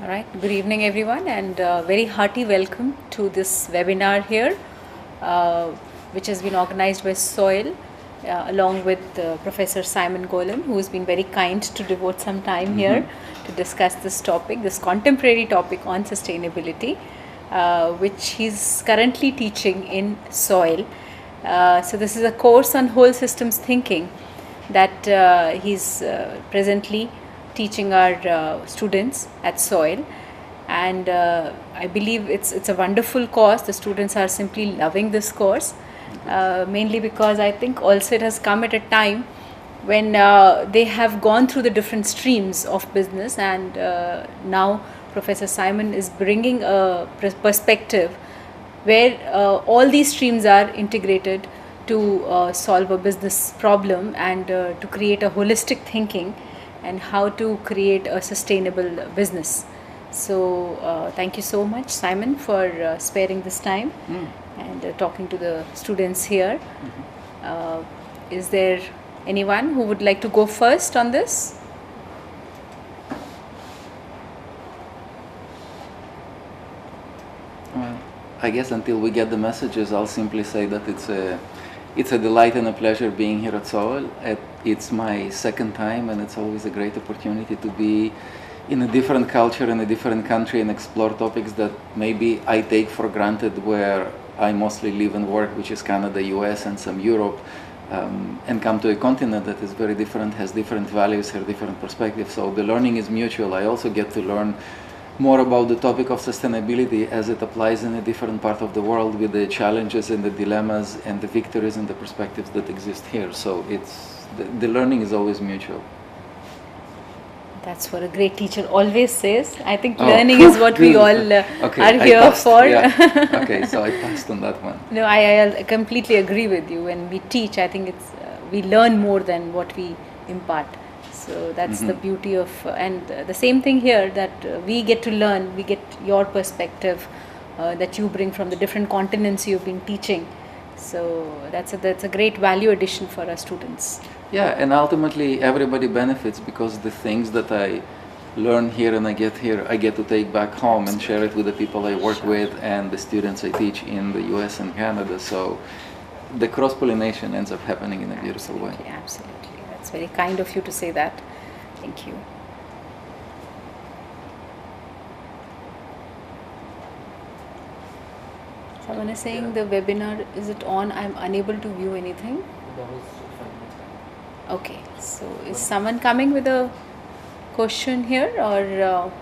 All right, good evening everyone, and very hearty welcome to this webinar here, which has been organized by SOIL along with Professor Simon Goland, who has been very kind to devote some time here to discuss this topic, this contemporary topic on sustainability, which he's currently teaching in SOIL. So this is a course on whole systems thinking that he's presently teaching our students at SOIL, and I believe it's a wonderful course. The students are simply loving this course, mainly because I think also it has come at a time when they have gone through the different streams of business, and now Professor Simon is bringing a perspective where all these streams are integrated to solve a business problem and to create a holistic thinking and how to create a sustainable business. So thank you so much, Simon, for sparing this time and talking to the students here. Is there anyone who would like to go first on this? Well, I guess until we get the messages, I'll simply say that it's a delight and a pleasure being here at SOIL. It's my second time, and it's always a great opportunity to be in a different culture, in a different country, and explore topics that maybe I take for granted where I mostly live and work, which is Canada, US, and some Europe, and come to a continent that is very different, has different values, has different perspectives. So the learning is mutual. I also get to learn more about the topic of sustainability as it applies in a different part of the world, with the challenges and the dilemmas and the victories and the perspectives that exist here. So the learning is always mutual. That's what a great teacher always says. I think learning is what we all are here for. Yeah. Okay, so I passed on that one. No, I completely agree with you. When we teach, I think we learn more than what we impart. So that's the beauty of, and the same thing here, that we get to learn, we get your perspective that you bring from the different continents you've been teaching. So that's a great value addition for our students. Yeah, and ultimately everybody benefits, because the things that I learn here and I get to take back home and share it with the people I work with and the students I teach in the US and Canada. So the cross-pollination ends up happening in a beautiful way. Absolutely. It's very kind of you to say that. Thank you. Someone is saying the webinar, is it on? I'm unable to view anything. Okay, so is someone coming with a question here, or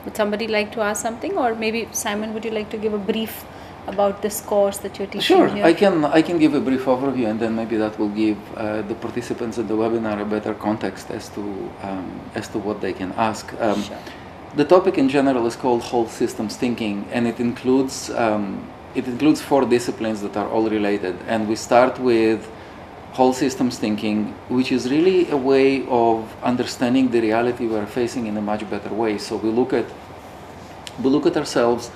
would somebody like to ask something? Or maybe Simon, would you like to give a brief about this course that you're teaching here? Sure, I can give a brief overview, and then maybe that will give the participants at the webinar a better context as to what they can ask. Sure. The topic in general is called whole systems thinking, and it includes 4 disciplines that are all related. And we start with whole systems thinking, which is really a way of understanding the reality we're facing in a much better way. So we look at ourselves.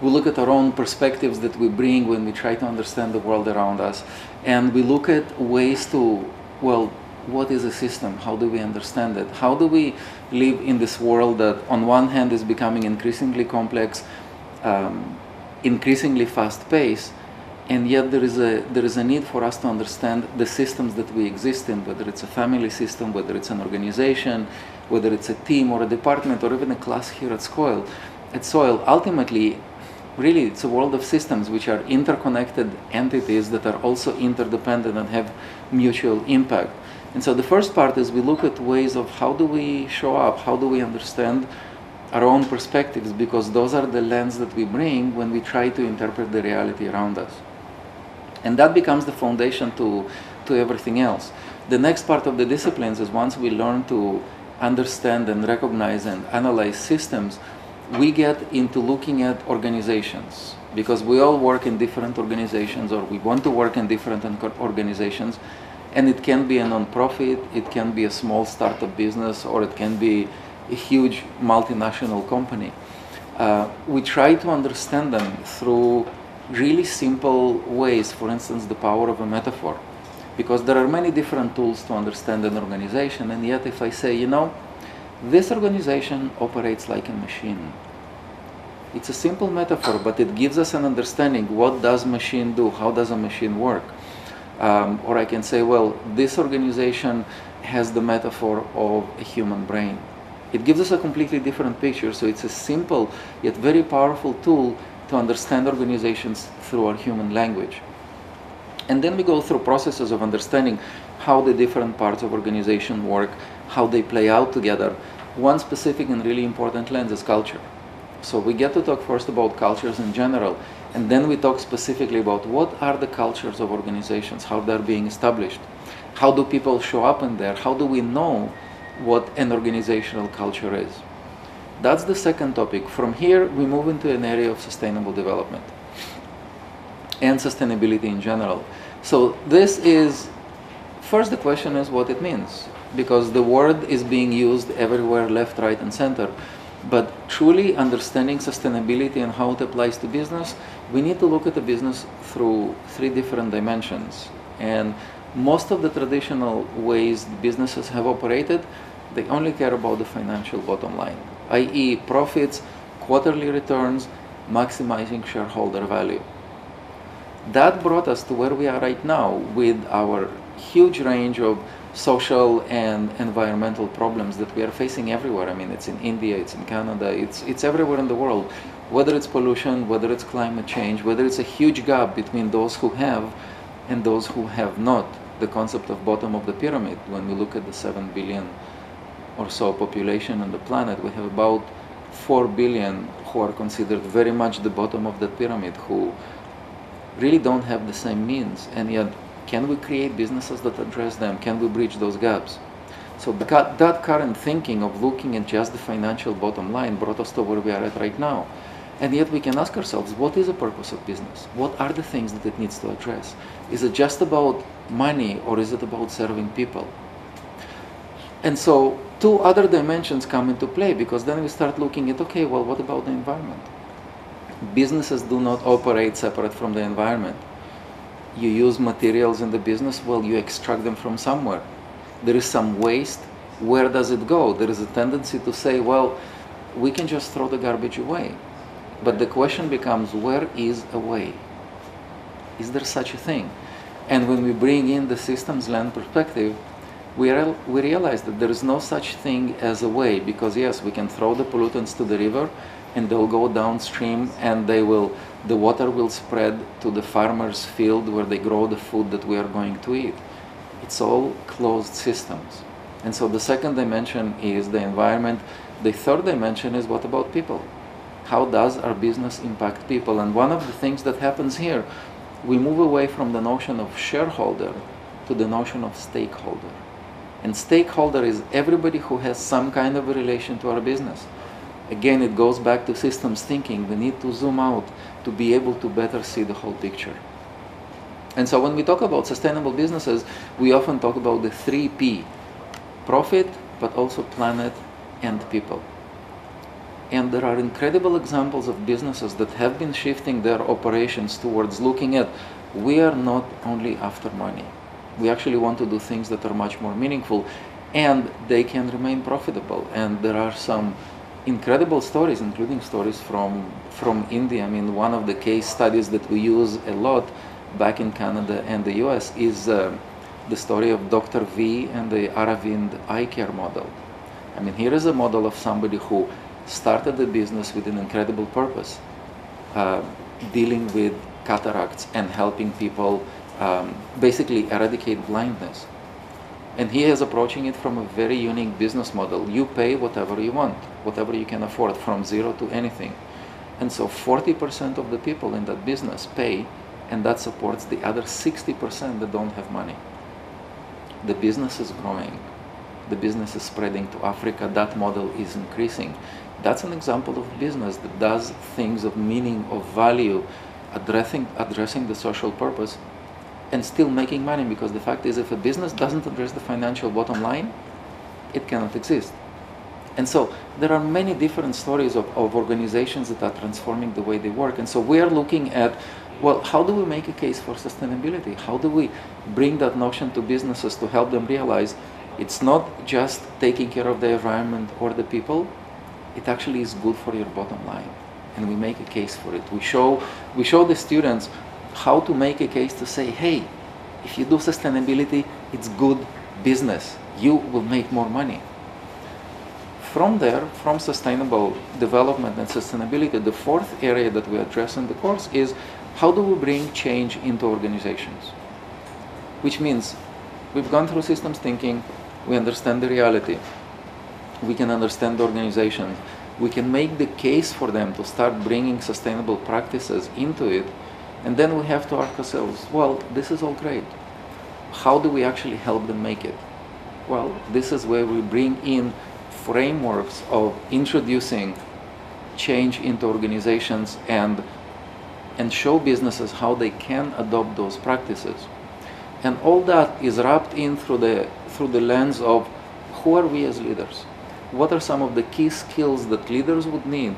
We look at our own perspectives that we bring when we try to understand the world around us, and we look at ways to, what is a system? How do we understand it? How do we live in this world that on one hand is becoming increasingly complex, increasingly fast-paced, and yet there is a need for us to understand the systems that we exist in, whether it's a family system, whether it's an organization, whether it's a team or a department or even a class here at SOIL. Ultimately, really, it's a world of systems which are interconnected entities that are also interdependent and have mutual impact. And so the first part is we look at ways of how do we show up, how do we understand our own perspectives, because those are the lens that we bring when we try to interpret the reality around us. And that becomes the foundation to everything else. The next part of the disciplines is, once we learn to understand and recognize and analyze systems, we get into looking at organizations, because we all work in different organizations, or we want to work in different organizations, and it can be a non-profit, it can be a small startup business, or it can be a huge multinational company. We try to understand them through really simple ways. For instance, the power of a metaphor, because there are many different tools to understand an organization, and yet if I say, This organization operates like a machine. It's a simple metaphor, but it gives us an understanding. What does machine do? How does a machine work? Or I can say, well, this organization has the metaphor of a human brain. It gives us a completely different picture, so it's a simple yet very powerful tool to understand organizations through our human language. And then we go through processes of understanding how the different parts of organization work, how they play out together. One specific and really important lens is culture. So we get to talk first about cultures in general, and then we talk specifically about what are the cultures of organizations, how they're being established, how do people show up in there, how do we know what an organizational culture is. That's the second topic. From here, we move into an area of sustainable development and sustainability in general. So this is, first the question is what it means, because the word is being used everywhere, left, right, and center. But truly understanding sustainability and how it applies to business, we need to look at the business through three different dimensions. And most of the traditional ways businesses have operated, they only care about the financial bottom line, i.e. profits, quarterly returns, maximizing shareholder value. That brought us to where we are right now with our huge range of social and environmental problems that we are facing everywhere. I mean, it's in India, it's in Canada, it's everywhere in the world. Whether it's pollution, whether it's climate change, whether it's a huge gap between those who have and those who have not. The concept of bottom of the pyramid, when we look at the 7 billion or so population on the planet, we have about 4 billion who are considered very much the bottom of the pyramid, who really don't have the same means, and yet can we create businesses that address them? Can we bridge those gaps? So that current thinking of looking at just the financial bottom line brought us to where we are at right now. And yet we can ask ourselves, what is the purpose of business? What are the things that it needs to address? Is it just about money, or is it about serving people? And so two other dimensions come into play, because then we start looking at, okay, well, what about the environment? Businesses do not operate separate from the environment. You use materials in the business, well, you extract them from somewhere. There is some waste. Where does it go? There is a tendency to say, well, we can just throw the garbage away. But the question becomes, where is a way? Is there such a thing? And when we bring in the systems land perspective, we realize that there is no such thing as a way, because yes, we can throw the pollutants to the river and they'll go downstream, and the water will spread to the farmer's field where they grow the food that we are going to eat. It's all closed systems. And so the second dimension is the environment. The third dimension is, what about people? How does our business impact people? And one of the things that happens here, we move away from the notion of shareholder to the notion of stakeholder. And stakeholder is everybody who has some kind of a relation to our business. Again, it goes back to systems thinking. We need to zoom out to be able to better see the whole picture. And so when we talk about sustainable businesses, we often talk about the 3P: profit, but also planet and people. And there are incredible examples of businesses that have been shifting their operations towards looking at, we are not only after money. We actually want to do things that are much more meaningful, and they can remain profitable. And there are some incredible stories, including stories from India. I mean, one of the case studies that we use a lot back in Canada and the US is the story of Dr. V and the Aravind eye care model. I mean, here is a model of somebody who started a business with an incredible purpose, dealing with cataracts and helping people basically eradicate blindness. And he is approaching it from a very unique business model. You pay whatever you want, whatever you can afford, from zero to anything. And so 40% of the people in that business pay, and that supports the other 60% that don't have money. The business is growing. The business is spreading to Africa. That model is increasing. That's an example of business that does things of meaning, of value, addressing the social purpose, and still making money, because the fact is, if a business doesn't address the financial bottom line, it cannot exist. And so there are many different stories of organizations that are transforming the way they work. And so we are looking at, well, how do we make a case for sustainability? How do we bring that notion to businesses to help them realize It's not just taking care of the environment or the people, it actually is good for your bottom line. And we make a case for it. We show the students how to make a case to say, hey, if you do sustainability, it's good business. You will make more money. From there, from sustainable development and sustainability, the fourth area that we address in the course is how do we bring change into organizations? Which means we've gone through systems thinking, we understand the reality, we can understand the organization, we can make the case for them to start bringing sustainable practices into it, and then we have to ask ourselves, well, this is all great. How do we actually help them make it? Well, this is where we bring in frameworks of introducing change into organizations and show businesses how they can adopt those practices. And all that is wrapped in through the lens of who are we as leaders? What are some of the key skills that leaders would need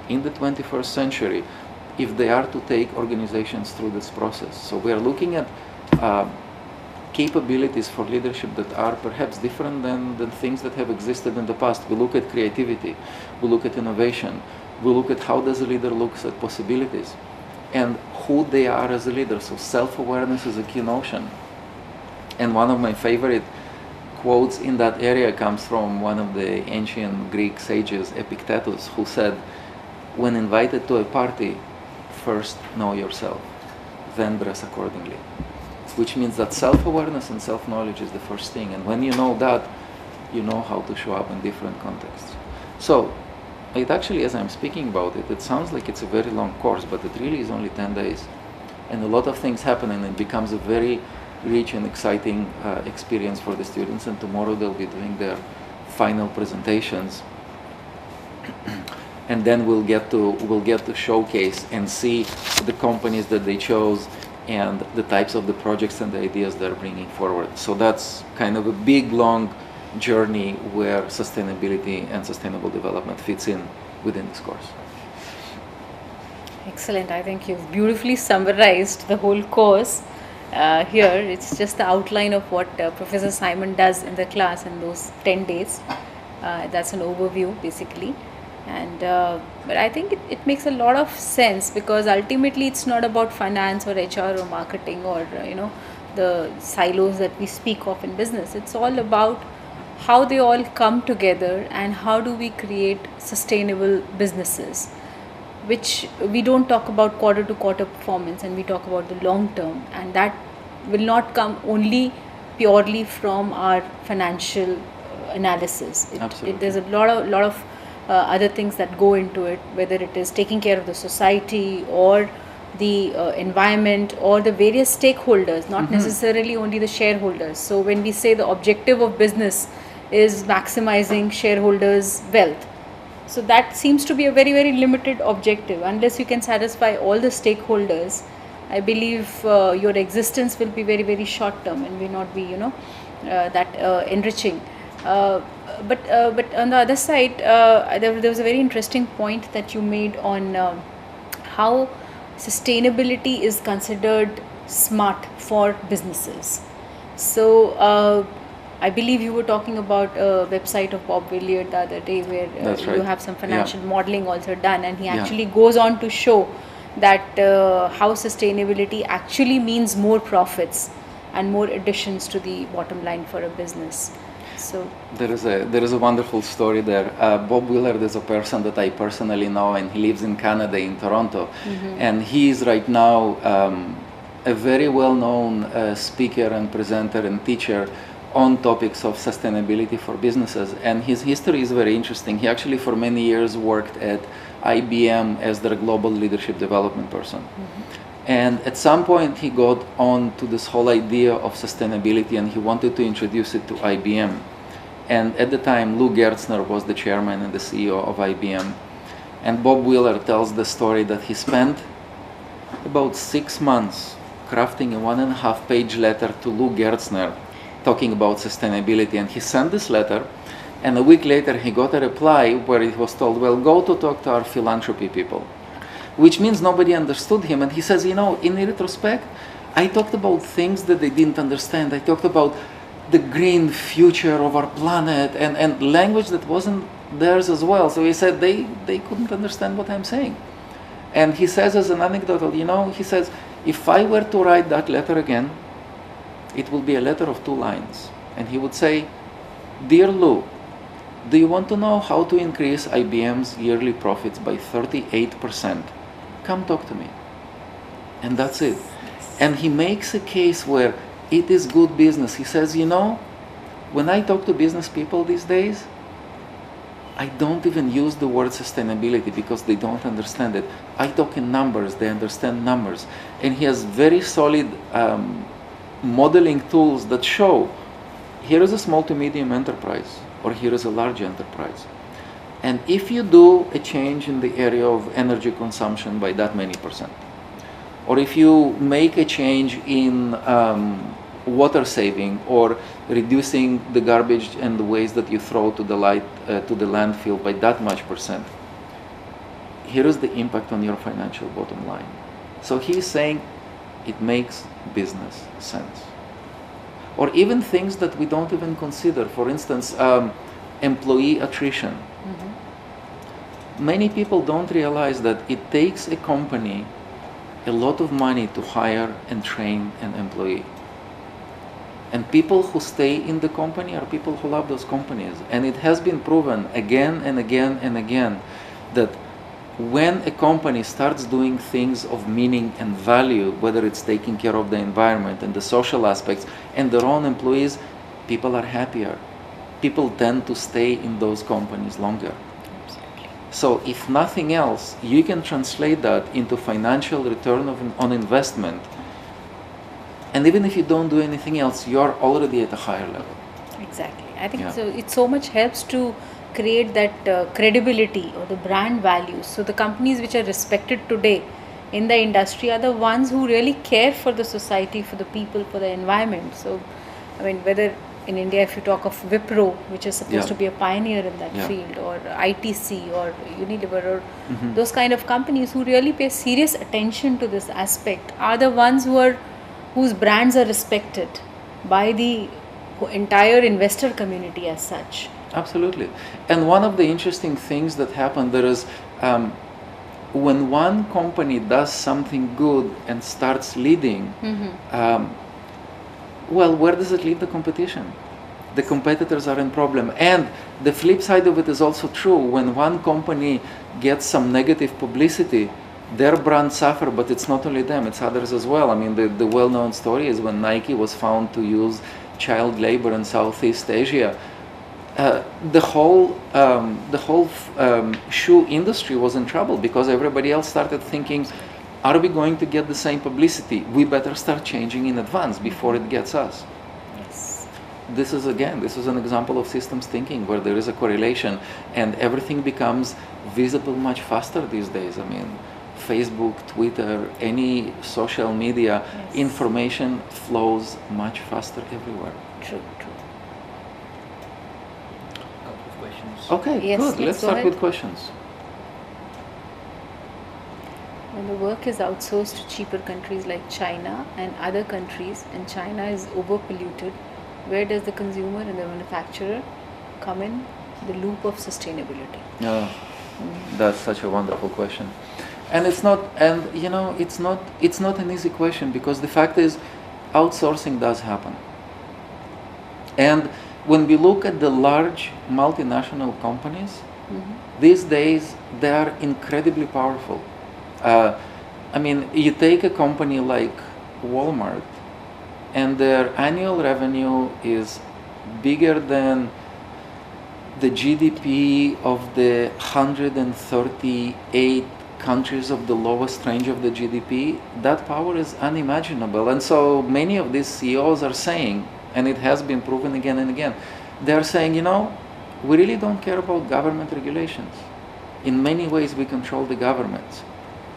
in the 21st century if they are to take organizations through this process? So we are looking at capabilities for leadership that are perhaps different than the things that have existed in the past. We look at creativity, we look at innovation, we look at how does a leader look at possibilities and who they are as a leader. So self-awareness is a key notion. And one of my favorite quotes in that area comes from one of the ancient Greek sages, Epictetus, who said, when invited to a party, first know yourself, then dress accordingly. Which means that self-awareness and self-knowledge is the first thing. And when you know that, you know how to show up in different contexts. So it actually, as I'm speaking about it, it sounds like it's a very long course, but it really is only 10 days. And a lot of things happen, and it becomes a very rich and exciting experience for the students. And tomorrow they'll be doing their final presentations. And then we'll get to showcase and see the companies that they chose and the types of the projects and the ideas they're bringing forward. So that's kind of a big, long journey where sustainability and sustainable development fits in within this course. Excellent. I think you've beautifully summarized the whole course here. It's just the outline of what Professor Simon does in the class in those 10 days. That's an overview, basically. And but I think it makes a lot of sense, because ultimately it's not about finance or HR or marketing or the silos that we speak of in business. It's all about how they all come together and how do we create sustainable businesses, which we don't talk about quarter to quarter performance, and we talk about the long term, and that will not come only purely from our financial analysis. There's a lot of other things that go into it, whether it is taking care of the society or the environment or the various stakeholders, not necessarily only the shareholders. So when we say the objective of business is maximizing shareholders' wealth, so that seems to be a very, very limited objective. Unless you can satisfy all the stakeholders, I believe your existence will be very, very short term and will not be that enriching. But on the other side, there was a very interesting point that you made on how sustainability is considered smart for businesses. So I believe you were talking about a website of Bob Williard the other day, where you have some financial modeling also done, and he actually goes on to show that how sustainability actually means more profits and more additions to the bottom line for a business. So there is a wonderful story there. Bob Willard is a person that I personally know, and he lives in Canada, in Toronto, and he is right now a very well-known speaker and presenter and teacher on topics of sustainability for businesses. And his history is very interesting. He actually for many years worked at IBM as their global leadership development person. And at some point he got on to this whole idea of sustainability, and he wanted to introduce it to IBM. And at the time, Lou Gerstner was the chairman and the CEO of IBM. And Bob Willard tells the story that he spent about 6 months crafting a 1.5-page letter to Lou Gerstner talking about sustainability. And he sent this letter, and a week later he got a reply where it was told, well, go to talk to our philanthropy people. Which means nobody understood him. And he says, in retrospect, I talked about things that they didn't understand. I talked about the green future of our planet, and language that wasn't theirs as well. So he said they couldn't understand what I'm saying. And he says as an anecdotal, he says, if I were to write that letter again, it will be a letter of 2 lines. And he would say, Dear Lou, do you want to know how to increase IBM's yearly profits by 38%? Come talk to me. And that's it. And he makes a case where it is good business. He says, when I talk to business people these days, I don't even use the word sustainability because they don't understand it. I talk in numbers, they understand numbers. And he has very solid modeling tools that show, here is a small to medium enterprise, or here is a large enterprise. And if you do a change in the area of energy consumption by that many %, or if you make a change in water saving, or reducing the garbage and the waste that you throw to the landfill by that much %, here is the impact on your financial bottom line. So he's saying it makes business sense. Or even things that we don't even consider. For instance, employee attrition. Mm-hmm. Many people don't realize that it takes a company a lot of money to hire and train an employee. And people who stay in the company are people who love those companies. And it has been proven again and again and again that when a company starts doing things of meaning and value, whether it's taking care of the environment and the social aspects and their own employees, people are happier. People tend to stay in those companies longer. Absolutely. So if nothing else, you can translate that into financial return on investment. And even if you don't do anything else, you're already at a higher level. Exactly. I think so. It so much helps to create that credibility or the brand values. So the companies which are respected today in the industry are the ones who really care for the society, for the people, for the environment. So, I mean, whether in India, if you talk of Wipro, which is supposed to be a pioneer in that field, or ITC or Unilever, or those kind of companies who really pay serious attention to this aspect are the ones whose brands are respected by the entire investor community as such. Absolutely. And one of the interesting things that happen there is when one company does something good and starts leading, well, where does it leave the competition? The competitors are in problem. And the flip side of it is also true. When one company gets some negative publicity, their brands suffer, but it's not only them, it's others as well. I mean, the well-known story is when Nike was found to use child labor in Southeast Asia. The whole shoe industry was in trouble because everybody else started thinking, are we going to get the same publicity? We better start changing in advance before it gets us. Yes. This is an example of systems thinking where there is a correlation and everything becomes visible much faster these days. I mean, Facebook, Twitter, any social media, information flows much faster everywhere. True. Okay, good. Let's start with questions. When the work is outsourced to cheaper countries like China and other countries, and China is overpolluted, where does the consumer and the manufacturer come in the loop of sustainability? That's such a wonderful question. And it's not an easy question because the fact is outsourcing does happen. And when we look at the large multinational companies, these days they are incredibly powerful. I mean, you take a company like Walmart, and their annual revenue is bigger than the GDP of the 138 countries of the lowest range of the GDP. That power is unimaginable. And so many of these CEOs are saying, and it has been proven again and again, they're saying, we really don't care about government regulations. In many ways, we control the governments.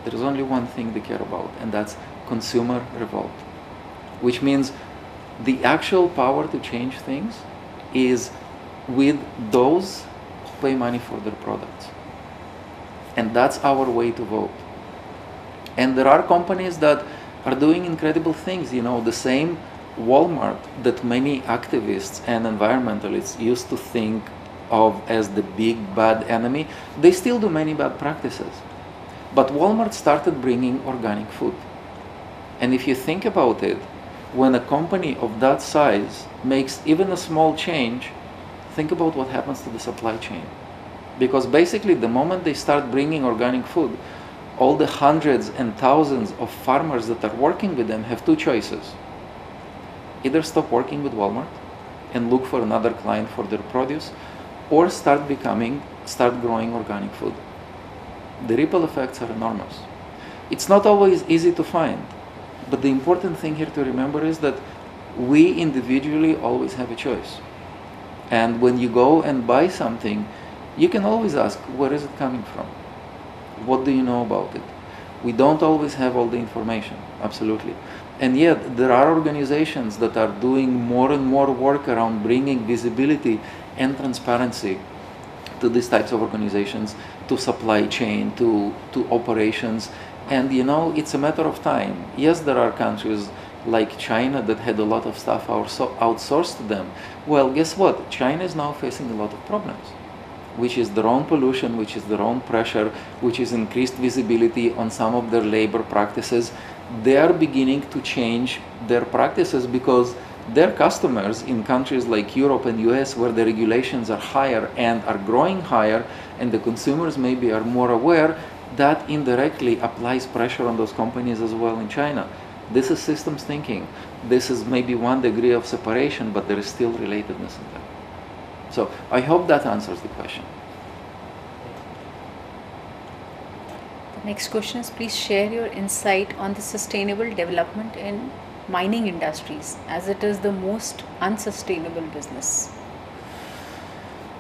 There is only one thing they care about, and that's consumer revolt. Which means the actual power to change things is with those who pay money for their products. And that's our way to vote. And there are companies that are doing incredible things. The same Walmart, that many activists and environmentalists used to think of as the big bad enemy, they still do many bad practices. But Walmart started bringing organic food. And if you think about it, when a company of that size makes even a small change, think about what happens to the supply chain. Because basically, the moment they start bringing organic food, all the hundreds and thousands of farmers that are working with them have two choices. Either stop working with Walmart and look for another client for their produce, or start growing organic food. The ripple effects are enormous. It's not always easy to find, but the important thing here to remember is that we individually always have a choice. And when you go and buy something, you can always ask, where is it coming from? What do you know about it? We don't always have all the information, absolutely. And yet, there are organizations that are doing more and more work around bringing visibility and transparency to these types of organizations, to supply chain, to operations. And it's a matter of time. Yes, there are countries like China that had a lot of stuff outsourced to them. Well, guess what? China is now facing a lot of problems, which is their own pollution, which is their own pressure, which is increased visibility on some of their labor practices. They are beginning to change their practices because their customers in countries like Europe and US, where the regulations are higher and are growing higher, and the consumers maybe are more aware, that indirectly applies pressure on those companies as well in China. This is systems thinking. This is maybe 1 degree of separation, but there is still relatedness in there. So I hope that answers the question. The next question is, please share your insight on the sustainable development in mining industries, as it is the most unsustainable business.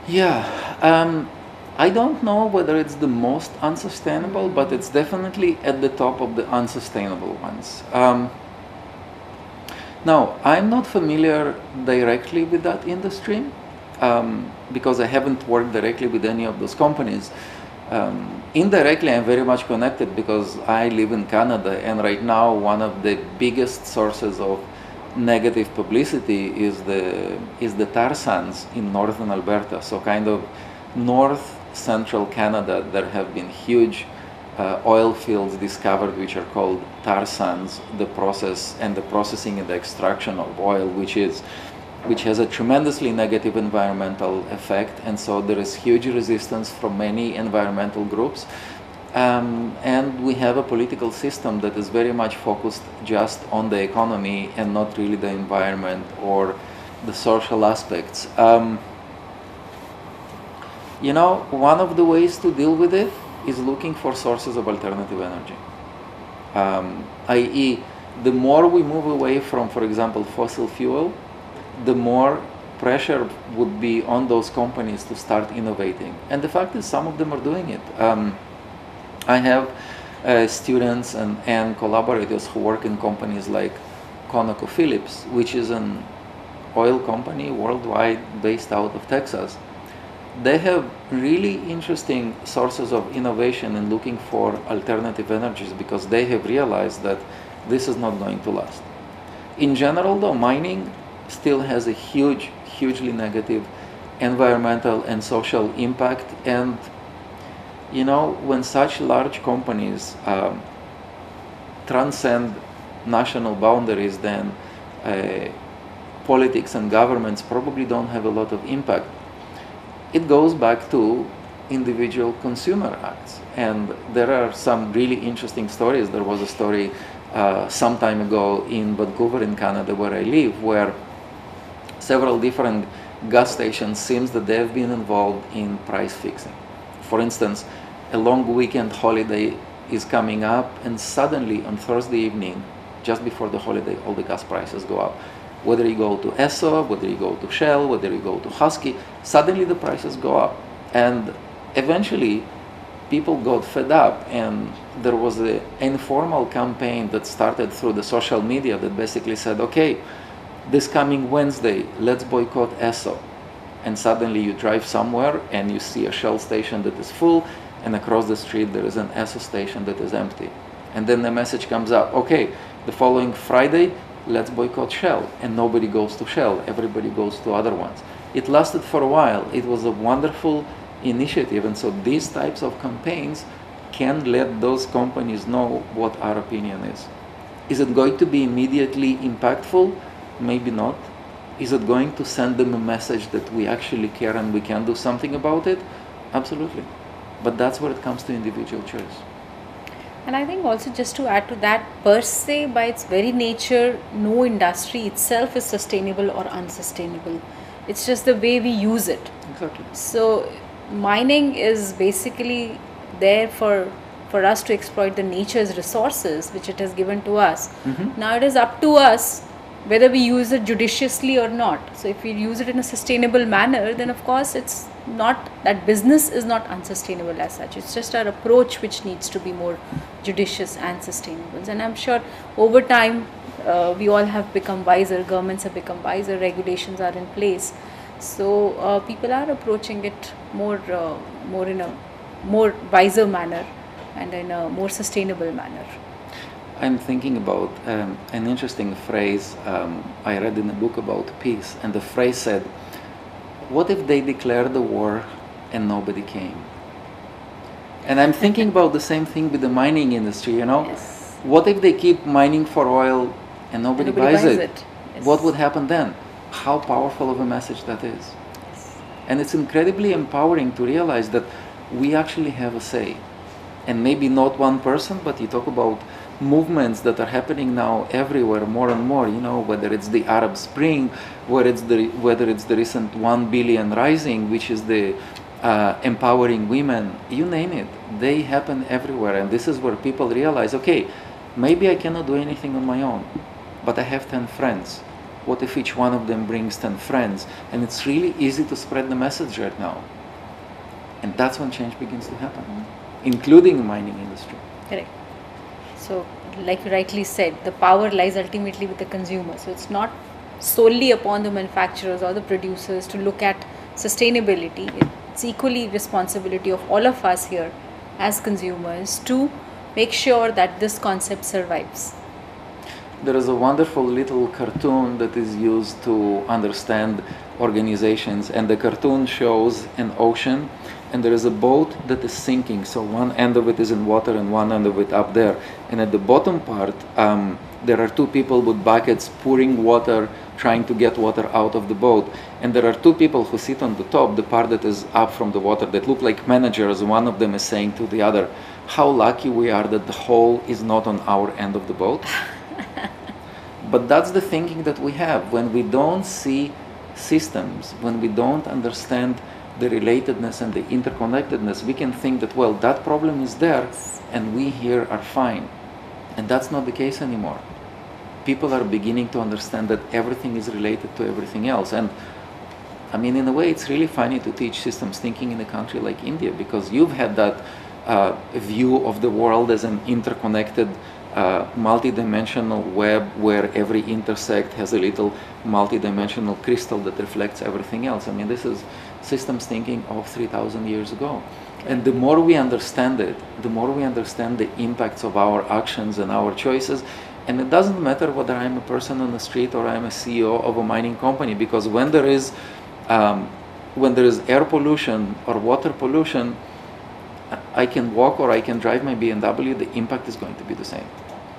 Yeah, I don't know whether it's the most unsustainable, but it's definitely at the top of the unsustainable ones. Now, I'm not familiar directly with that industry because I haven't worked directly with any of those companies. Indirectly, I'm very much connected because I live in Canada, and right now one of the biggest sources of negative publicity is the tar sands in northern Alberta. So kind of north central Canada, there have been huge oil fields discovered which are called tar sands. The process and the processing and the extraction of oil, which has a tremendously negative environmental effect, and so there is huge resistance from many environmental groups. And we have a political system that is very much focused just on the economy and not really the environment or the social aspects. One of the ways to deal with it is looking for sources of alternative energy. I.e., the more we move away from, for example, fossil fuel, the more pressure would be on those companies to start innovating. And the fact is, some of them are doing it. I have students and collaborators who work in companies like ConocoPhillips, which is an oil company worldwide based out of Texas. They have really interesting sources of innovation in looking for alternative energies because they have realized that this is not going to last. In general, though, mining still has a hugely negative environmental and social impact. And when such large companies transcend national boundaries, then politics and governments probably don't have a lot of impact. It goes back to individual consumer acts. And there are some really interesting stories. There was a story some time ago in Vancouver in Canada, where I live, where several different gas stations seems that they have been involved in price fixing. For instance, a long weekend holiday is coming up, and suddenly on Thursday evening, just before the holiday, all the gas prices go up. Whether you go to Esso, whether you go to Shell, whether you go to Husky, suddenly the prices go up. And eventually, people got fed up, and there was an informal campaign that started through the social media that basically said, okay, this coming Wednesday, let's boycott Esso. And suddenly you drive somewhere and you see a Shell station that is full, and across the street there is an Esso station that is empty. And then the message comes out, okay, the following Friday, let's boycott Shell, and nobody goes to Shell, everybody goes to other ones. It lasted for a while. It was a wonderful initiative, and so these types of campaigns can let those companies know what our opinion is. Is it going to be immediately impactful? Maybe not. Is it going to send them a message that we actually care and we can do something about it? Absolutely. But that's where it comes to individual choice. And I think also, just to add to that, per se, by its very nature, no industry itself is sustainable or unsustainable. It's just the way we use it. Exactly. So mining is basically there for us to exploit the nature's resources which it has given to us. Now it is up to us whether we use it judiciously or not. So if we use it in a sustainable manner, then of course it's not, that business is not unsustainable as such. It's just our approach which needs to be more judicious and sustainable. And I'm sure over time we all have become wiser, governments have become wiser, regulations are in place. So people are approaching it more in a more wiser manner and in a more sustainable manner. I'm thinking about an interesting phrase I read in a book about peace, and the phrase said, what if they declared the war and nobody came? And I'm thinking about the same thing with the mining industry, you know. Yes. What if they keep mining for oil and nobody buys it? Yes. What would happen then? How powerful of a message that is. Yes. And it's incredibly empowering to realize that we actually have a say. And maybe not one person, but you talk about movements that are happening now everywhere more and more, you know, whether it's the Arab Spring, whether it's the recent 1 billion rising, which is the empowering women, you name it, they happen everywhere. And this is where people realize, okay, maybe I cannot do anything on my own, but I have 10 friends. What if each one of them brings 10 friends? And it's really easy to spread the message right now. And that's when change begins to happen, including the mining industry. Correct. So, like you rightly said, the power lies ultimately with the consumer. So, it's not solely upon the manufacturers or the producers to look at sustainability. It's equally responsibility of all of us here as consumers to make sure that this concept survives. There is a wonderful little cartoon that is used to understand organizations, and the cartoon shows an ocean, and there is a boat that is sinking. So one end of it is in water and one end of it up there. And at the bottom part, there are two people with buckets pouring water, trying to get water out of the boat. And there are two people who sit on the top, the part that is up from the water, that look like managers. One of them is saying to the other, how lucky we are that the hole is not on our end of the boat. But that's the thinking that we have. When we don't see systems, when we don't understand the relatedness and the interconnectedness, we can think that, well, that problem is there and we here are fine. And that's not the case anymore. People are beginning to understand that everything is related to everything else. And I mean, in a way, it's really funny to teach systems thinking in a country like India, because you've had that view of the world as an interconnected multi-dimensional web where every intersect has a little multi-dimensional crystal that reflects everything else. I mean, this is systems thinking of 3,000 years ago. And the more we understand it, the more we understand the impacts of our actions and our choices. And it doesn't matter whether I'm a person on the street or I'm a CEO of a mining company, because when there is air pollution or water pollution, I can walk or I can drive my BMW, the impact is going to be the same.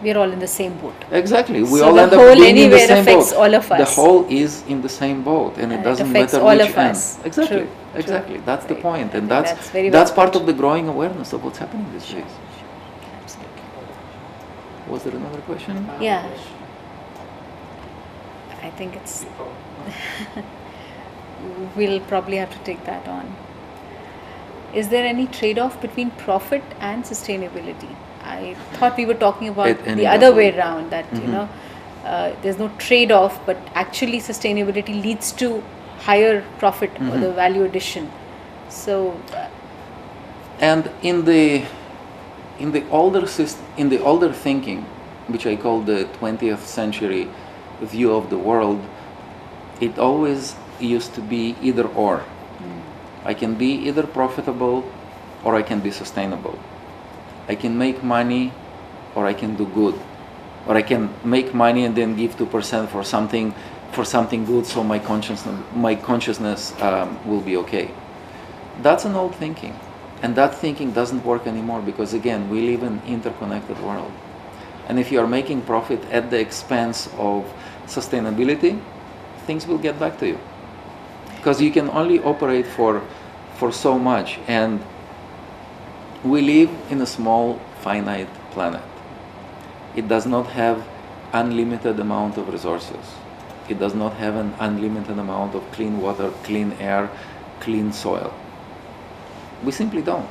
We're all in the same boat. Exactly. We so all the end whole up being in the anywhere same affects boat. all of us. The whole is in the same boat, and it doesn't affects matter all which of end. us. Exactly. True. Exactly. True. That's the Right. point, and That's very that's well part put. of the growing awareness of what's happening these days. Absolutely. Was there another question? Yeah. I think it's we'll probably have to take that on. Is there any trade-off between profit and sustainability? I thought we were talking about At any the other level. way around, that there's no trade-off, but actually sustainability leads to higher profit or the value addition. So And in the older thinking, which I call the 20th century view of the world, it always used to be either or. I can be either profitable or I can be sustainable. I can make money or I can do good. or I can make money and then give 2% for something good, so my consciousness will be okay. That's an old thinking, and that thinking doesn't work anymore, because again, we live in an interconnected world. And if you are making profit at the expense of sustainability, things will get back to you, because you can only operate for so much, and we live in a small, finite planet. It does not have unlimited amount of resources. It does not have an unlimited amount of clean water, clean air, clean soil. We simply don't.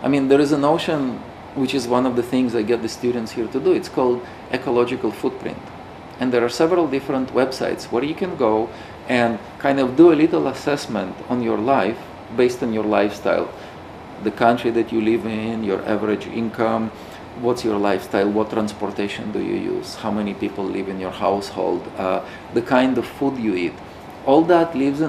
I mean, there is a notion, which is one of the things I get the students here to do. It's called ecological footprint. And there are several different websites where you can go and kind of do a little assessment on your life based on your lifestyle. The country that you live in, your average income, what's your lifestyle, what transportation do you use, how many people live in your household, the kind of food you eat. All that leaves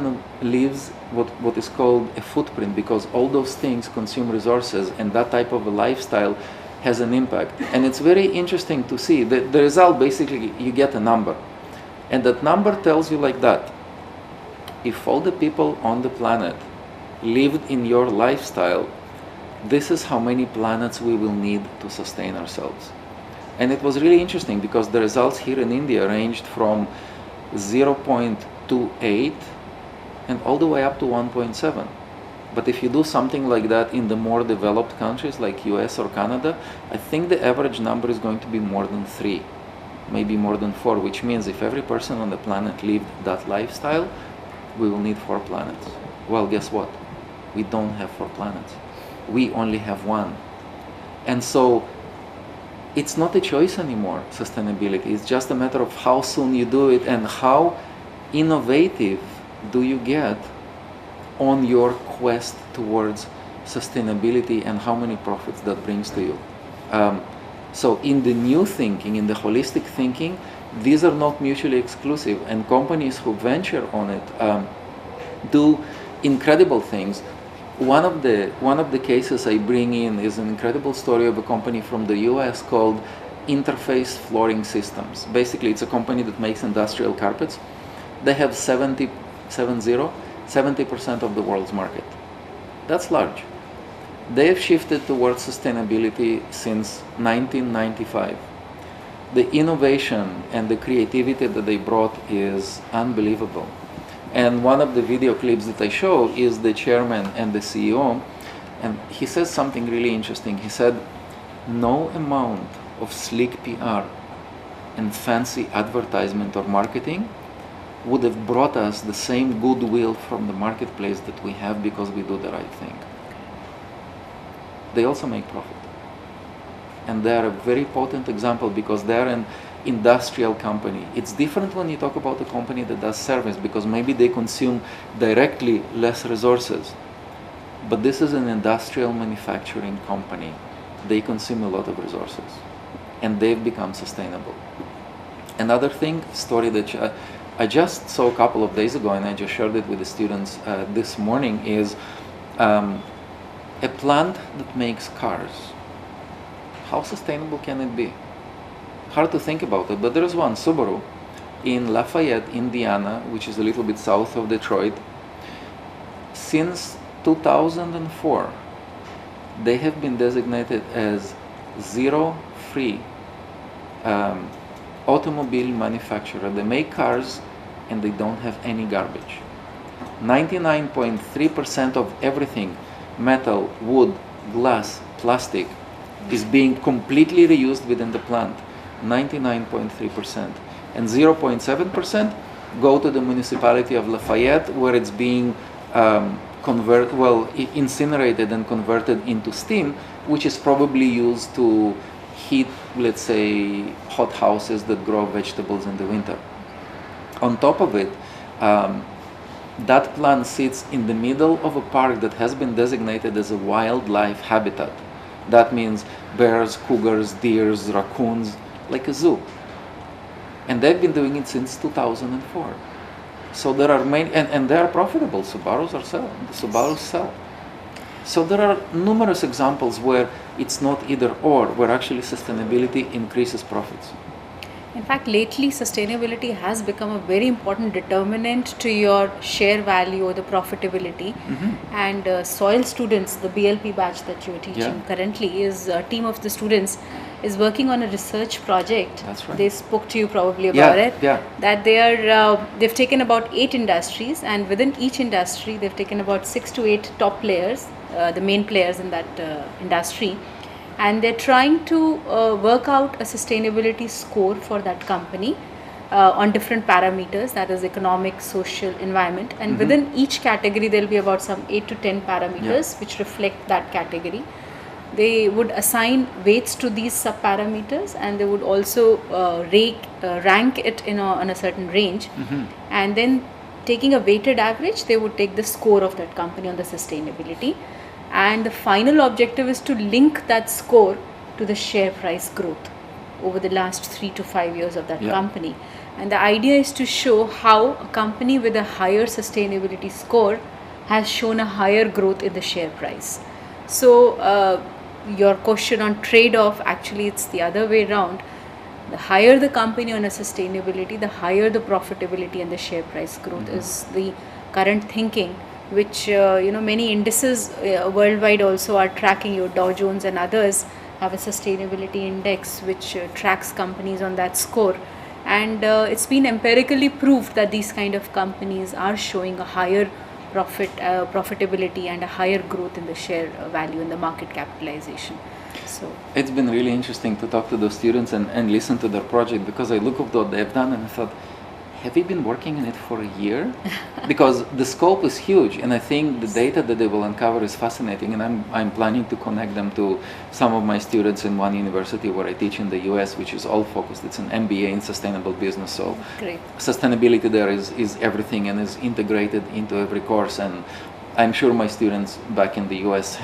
what is called a footprint, because all those things consume resources, and that type of a lifestyle has an impact. And it's very interesting to see that the result, basically you get a number, and that number tells you like that: if all the people on the planet lived in your lifestyle, this is how many planets we will need to sustain ourselves. And it was really interesting, because the results here in India ranged from 0.28 and all the way up to 1.7. But if you do something like that in the more developed countries like US or Canada, I think the average number is going to be more than 3, maybe more than 4, which means if every person on the planet lived that lifestyle, we will need 4 planets. Well, guess what? We don't have 4 planets. We only have 1. And so it's not a choice anymore, sustainability. It's just a matter of how soon you do it and how innovative do you get on your quest towards sustainability, and how many profits that brings to you. So in the new thinking, in the holistic thinking, these are not mutually exclusive, and companies who venture on it do incredible things. One of the cases I bring in is an incredible story of a company from the US called Interface Flooring Systems. Basically, it's a company that makes industrial carpets. They have 70% of the world's market. That's large. They have shifted towards sustainability since 1995. The innovation and the creativity that they brought is unbelievable. And one of the video clips that I show is the chairman and the CEO, and he says something really interesting. He said, no amount of slick PR and fancy advertisement or marketing would have brought us the same goodwill from the marketplace that we have because we do the right thing. They also make profit. And they are a very potent example because they are an industrial company. It's different when you talk about a company that does service, because maybe they consume directly less resources. But this is an industrial manufacturing company. They consume a lot of resources, and they've become sustainable. Another story that I just saw a couple of days ago, and I just shared it with the students this morning, is a plant that makes cars. How sustainable can it be? Hard to think about it, but there is one, Subaru, in Lafayette, Indiana, which is a little bit south of Detroit. Since 2004, they have been designated as zero-free automobile manufacturer. They make cars and they don't have any garbage. 99.3% of everything, metal, wood, glass, plastic, is being completely reused within the plant. 99.3%. And 0.7% go to the municipality of Lafayette, where it's being incinerated and converted into steam, which is probably used to heat, let's say, hot houses that grow vegetables in the winter. On top of it, that plant sits in the middle of a park that has been designated as a wildlife habitat. That means bears, cougars, deers, raccoons, like a zoo. And they've been doing it since 2004. So there are many, and they are profitable. Subarus sell. So there are numerous examples where it's not either or, where actually sustainability increases profits. In fact, lately sustainability has become a very important determinant to your share value or the profitability. And soil students, the BLP batch that you are teaching currently, is a team of the students is working on a research project. That's right. They spoke to you probably about it. Yeah. That they've taken about 8 industries, and within each industry they've taken about 6 to 8 top players, the main players in that industry, and they're trying to work out a sustainability score for that company on different parameters, that is economic, social, environment, and within each category there will be about some 8 to 10 parameters which reflect that category. They would assign weights to these sub parameters, and they would also rank it on a certain range, and then taking a weighted average they would take the score of that company on the sustainability. And the final objective is to link that score to the share price growth over the last 3 to 5 years of that company. And the idea is to show how a company with a higher sustainability score has shown a higher growth in the share price. So your question on trade-off, actually it's the other way around. The higher the company on a sustainability, the higher the profitability and the share price growth is the current thinking, which many indices worldwide also are tracking. Your Dow Jones and others have a sustainability index which tracks companies on that score, and it's been empirically proved that these kind of companies are showing a higher profitability and a higher growth in the share value and the market capitalization. So it's been really interesting to talk to those students and listen to their project, because I look at what they've done and I thought, have you been working on it for a year? Because the scope is huge, and I think the data that they will uncover is fascinating, and I'm planning to connect them to some of my students in one university where I teach in the US, which is all focused. It's an MBA in sustainable business, so great. Sustainability there is everything and is integrated into every course, and I'm sure my students back in the US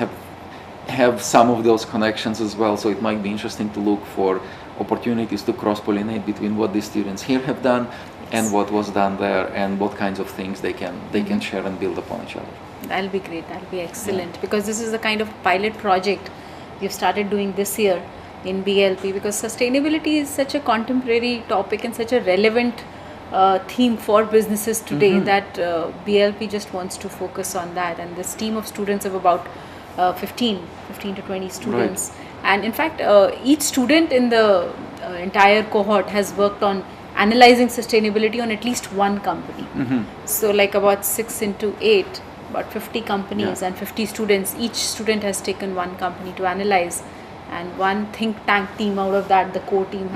have some of those connections as well, so it might be interesting to look for opportunities to cross-pollinate between what the students here have done and what was done there, and what kinds of things they can share and build upon each other. That'll be great. That'll be excellent, because this is the kind of pilot project we've started doing this year in BLP, because sustainability is such a contemporary topic and such a relevant theme for businesses today that BLP just wants to focus on that. And this team of students of about 15 to 20 students, and in fact each student in the entire cohort has worked on analyzing sustainability on at least one company. So like about 6 into 8, about 50 companies and 50 students. Each student has taken one company to analyze, and one think tank team out of that, the core team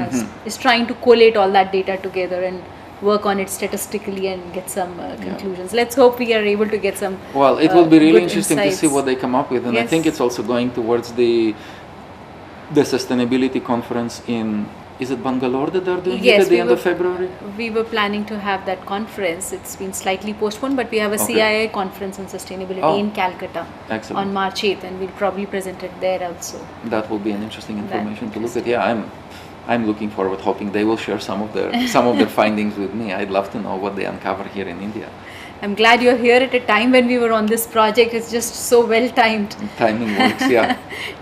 is trying to collate all that data together and work on it statistically and get some conclusions. Let's hope we are able to get some well, it will be really interesting insights. to see what they come up with, and I think it's also going towards the sustainability conference in, is it Bangalore that they're doing it at the end of February? We were planning to have that conference. It's been slightly postponed, but we have a CIA conference on sustainability in Calcutta on March 8th, and we'll probably present it there also. That will be an interesting information to look at. Yeah, I'm looking forward, hoping they will share some of their findings with me. I'd love to know what they uncover here in India. I'm glad you're here at a time when we were on this project. It's just so well timed. Timing works,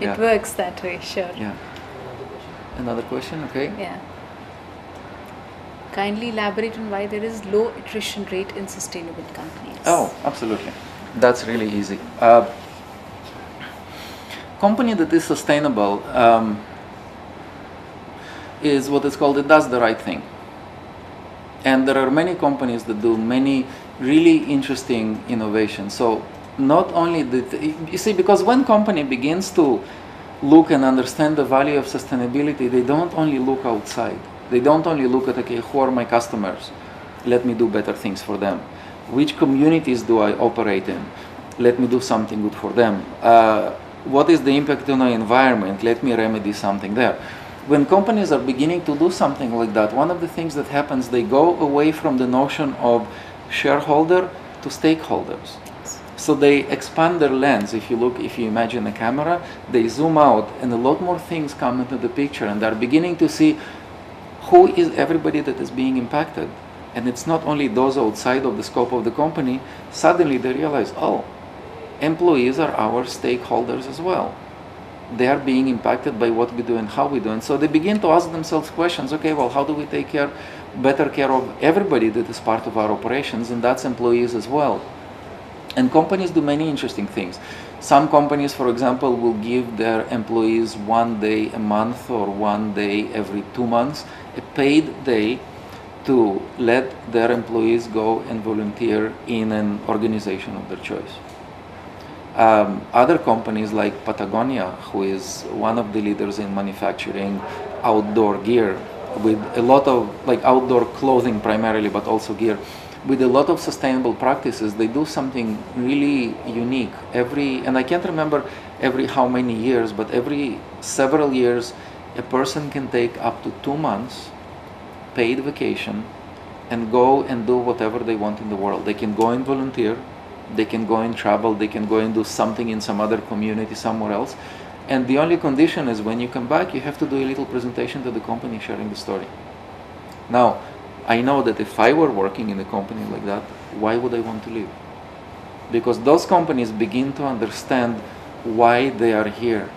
It works that way, sure. Yeah. Another question, okay? Yeah. Kindly elaborate on why there is low attrition rate in sustainable companies. Oh, absolutely. That's really easy. Company that is sustainable is what is called, it does the right thing. And there are many companies that do many really interesting innovations. So not only you see, because when company begins to look and understand the value of sustainability, they don't only look outside. They don't only look at, okay, who are my customers? Let me do better things for them. Which communities do I operate in? Let me do something good for them. What is the impact on the environment? Let me remedy something there. When companies are beginning to do something like that, one of the things that happens, they go away from the notion of shareholder to stakeholders. So they expand their lens. If you imagine a camera, they zoom out, and a lot more things come into the picture, and they're beginning to see who is everybody that is being impacted. And it's not only those outside of the scope of the company. Suddenly they realize, oh, employees are our stakeholders as well. they are being impacted by what we do and how we do. And so they begin to ask themselves questions. Okay, well, how do we take better care of everybody that is part of our operations, and that's employees as well. And companies do many interesting things. Some companies, for example, will give their employees 1 day a month or 1 day every 2 months, a paid day to let their employees go and volunteer in an organization of their choice. Other companies like Patagonia, who is one of the leaders in manufacturing outdoor gear, with a lot of like outdoor clothing primarily, but also gear, with a lot of sustainable practices, they do something really unique. And I can't remember every how many years, but every several years, a person can take up to 2 months paid vacation and go and do whatever they want in the world. They can go and volunteer, they can go and travel, they can go and do something in some other community somewhere else. And the only condition is when you come back, you have to do a little presentation to the company sharing the story. Now, I know that if I were working in a company like that, why would I want to leave? Because those companies begin to understand why they are here,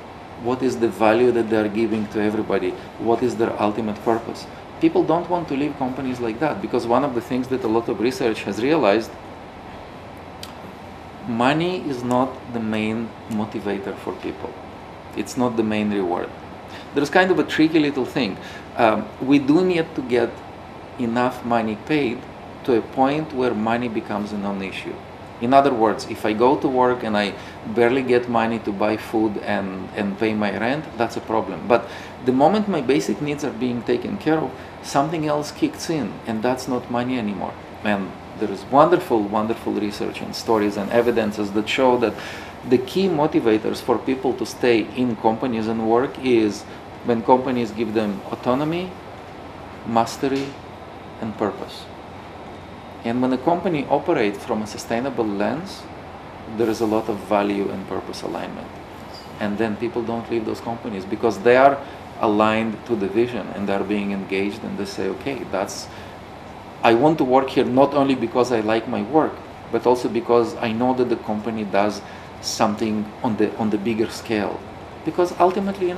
what is the value that they are giving to everybody, what is their ultimate purpose. People don't want to leave companies like that, because one of the things that a lot of research has realized, money is not the main motivator for people. It's not the main reward. There's kind of a tricky little thing. We do need to get enough money paid to a point where money becomes a non-issue. In other words, if I go to work and I barely get money to buy food and pay my rent, that's a problem. But the moment my basic needs are being taken care of, something else kicks in, and that's not money anymore. And there is wonderful, wonderful research and stories and evidences that show that the key motivators for people to stay in companies and work is when companies give them autonomy, mastery, and purpose. And when a company operates from a sustainable lens, there is a lot of value and purpose alignment. And then people don't leave those companies because they are aligned to the vision and they're being engaged, and they say, okay, I want to work here not only because I like my work, but also because I know that the company does something on the bigger scale. Because ultimately,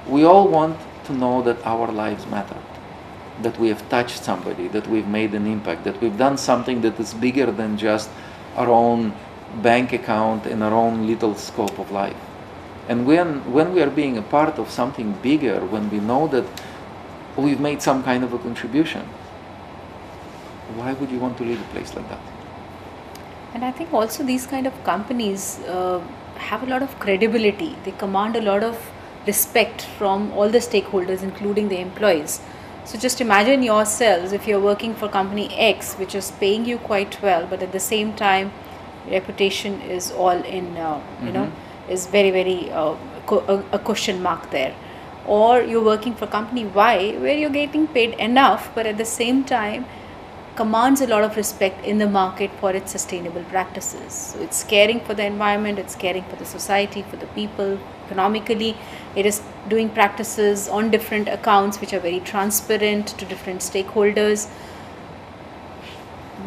we all want to know that our lives matter, that we have touched somebody, that we've made an impact, that we've done something that is bigger than just our own bank account and our own little scope of life. And when we are being a part of something bigger, when we know that we've made some kind of a contribution, why would you want to leave a place like that? And I think also these kind of companies have a lot of credibility. They command a lot of respect from all the stakeholders, including the employees. So just imagine yourselves if you're working for company X, which is paying you quite well, but at the same time, reputation is all in, is very, very a question mark there. Or you're working for company Y, where you're getting paid enough, but at the same time, commands a lot of respect in the market for its sustainable practices. So it's caring for the environment, it's caring for the society, for the people. Economically, it is doing practices on different accounts which are very transparent to different stakeholders.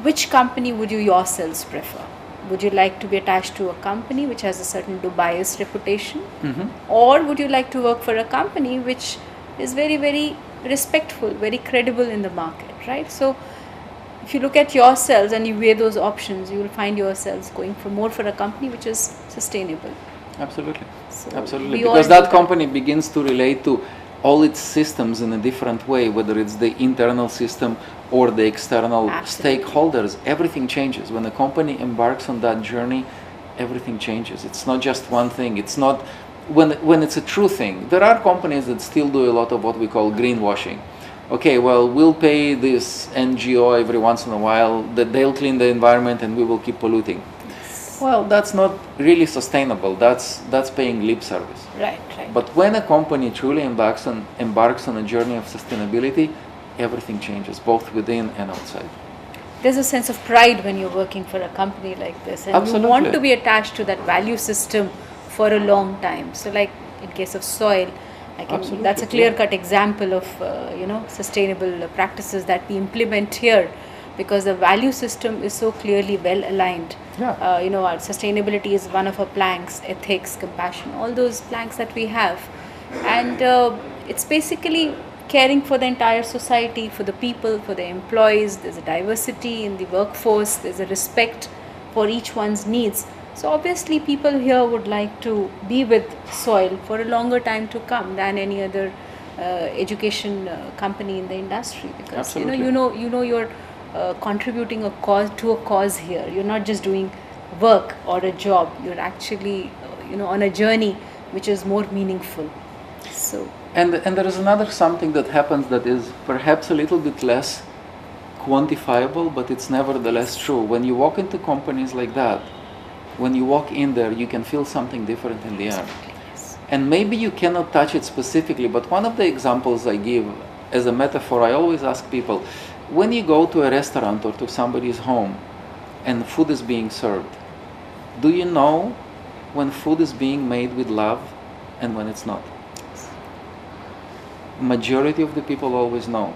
Which company would you yourselves prefer? Would you like to be attached to a company which has a certain dubious reputation? Mm-hmm. Or would you like to work for a company which is very, very respectful, very credible in the market, right? So if you look at yourselves and you weigh those options, you will find yourselves going more for a company which is sustainable. Absolutely. So absolutely. Because that company begins to relate to all its systems in a different way, whether it's the internal system or the external stakeholders. Everything changes. When a company embarks on that journey, everything changes. It's not just one thing. It's not when it's a true thing. There are companies that still do a lot of what we call greenwashing. Okay, well, we'll pay this NGO every once in a while that they'll clean the environment and we will keep polluting. Well, that's not really sustainable. That's paying lip service. Right. But when a company truly embarks on a journey of sustainability, everything changes, both within and outside. There's a sense of pride when you're working for a company like this, and Absolutely. You want to be attached to that value system for a long time. So, like in case of soil, that's a clear-cut example of sustainable practices that we implement here. because the value system is so clearly well aligned. Yeah. Our sustainability is one of our planks, ethics, compassion, all those planks that we have. And it's basically caring for the entire society, for the people, for the employees. There's a diversity in the workforce, there's a respect for each one's needs. So obviously people here would like to be with soil for a longer time to come than any other education company in the industry, because Absolutely. you're contributing a cause here. You're not just doing work or a job, you're actually on a journey which is more meaningful. So And there is another something that happens that is perhaps a little bit less quantifiable, but it's nevertheless true. When you walk into companies like that, when you walk in there, you can feel something different in the air. yes. And maybe you cannot touch it specifically, but one of the examples I give as a metaphor, I always ask people, when you go to a restaurant or to somebody's home and food is being served, do you know when food is being made with love and when it's not? Majority of the people always know.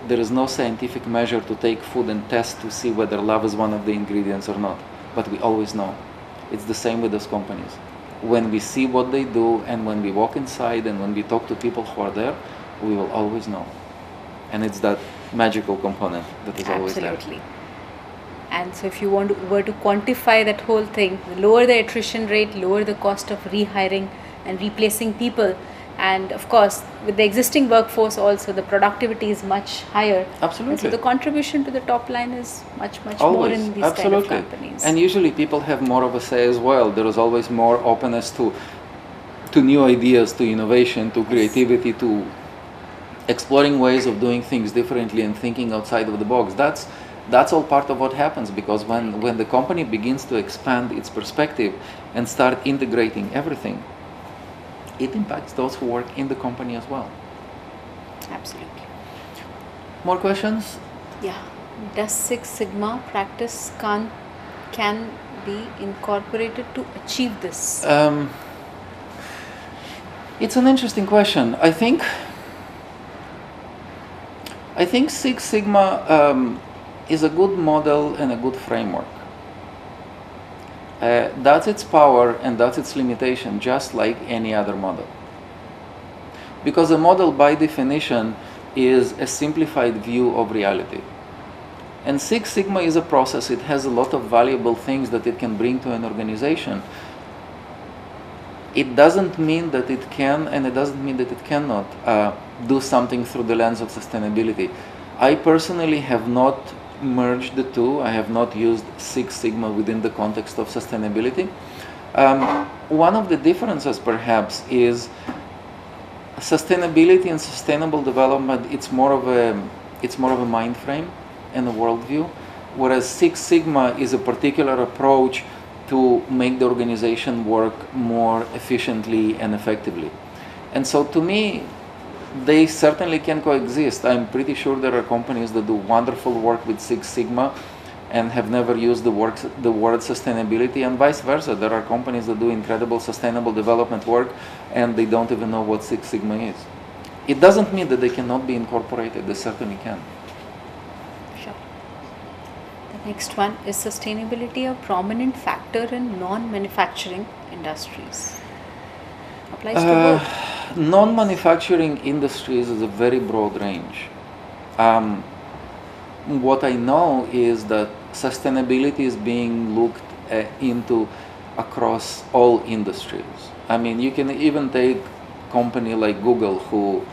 There is no scientific measure to take food and test to see whether love is one of the ingredients or not, but we always know. It's the same with those companies. When we see what they do and when we walk inside and when we talk to people who are there, we will always know. And it's that magical component that is always there. Absolutely. And so if you were to quantify that whole thing, lower the attrition rate, lower the cost of rehiring and replacing people, and of course with the existing workforce also the productivity is much higher. Absolutely. And so the contribution to the top line is much more Always, in these absolutely. kind of companies. And usually people have more of a say as well. There is always more openness to new ideas, to innovation, to creativity, to exploring ways of doing things differently and thinking outside of the box. That's all part of what happens, because when the company begins to expand its perspective and start integrating everything, it impacts those who work in the company as well. Absolutely. More questions? Yeah. Does Six Sigma practice can be incorporated to achieve this? It's an interesting question. I think Six Sigma is a good model and a good framework. That's its power and that's its limitation, just like any other model. Because a model by definition is a simplified view of reality. And Six Sigma is a process. It has a lot of valuable things that it can bring to an organization. It doesn't mean that it can, and it doesn't mean that it cannot do something through the lens of sustainability. I personally have not merged the two. I have not used Six Sigma within the context of sustainability. One of the differences perhaps is sustainability and sustainable development. It's more of a mind frame and a worldview, whereas Six Sigma is a particular approach to make the organization work more efficiently and effectively. And so to me, they certainly can coexist. I'm pretty sure there are companies that do wonderful work with Six Sigma and have never used the word sustainability, and vice versa. There are companies that do incredible sustainable development work and they don't even know what Six Sigma is. It doesn't mean that they cannot be incorporated. They certainly can. Sure. The next one is sustainability a prominent factor in non-manufacturing industries? Applies to both. Non-manufacturing industries is a very broad range. What I know is that sustainability is being looked into across all industries. I mean, you can even take a company like Google, who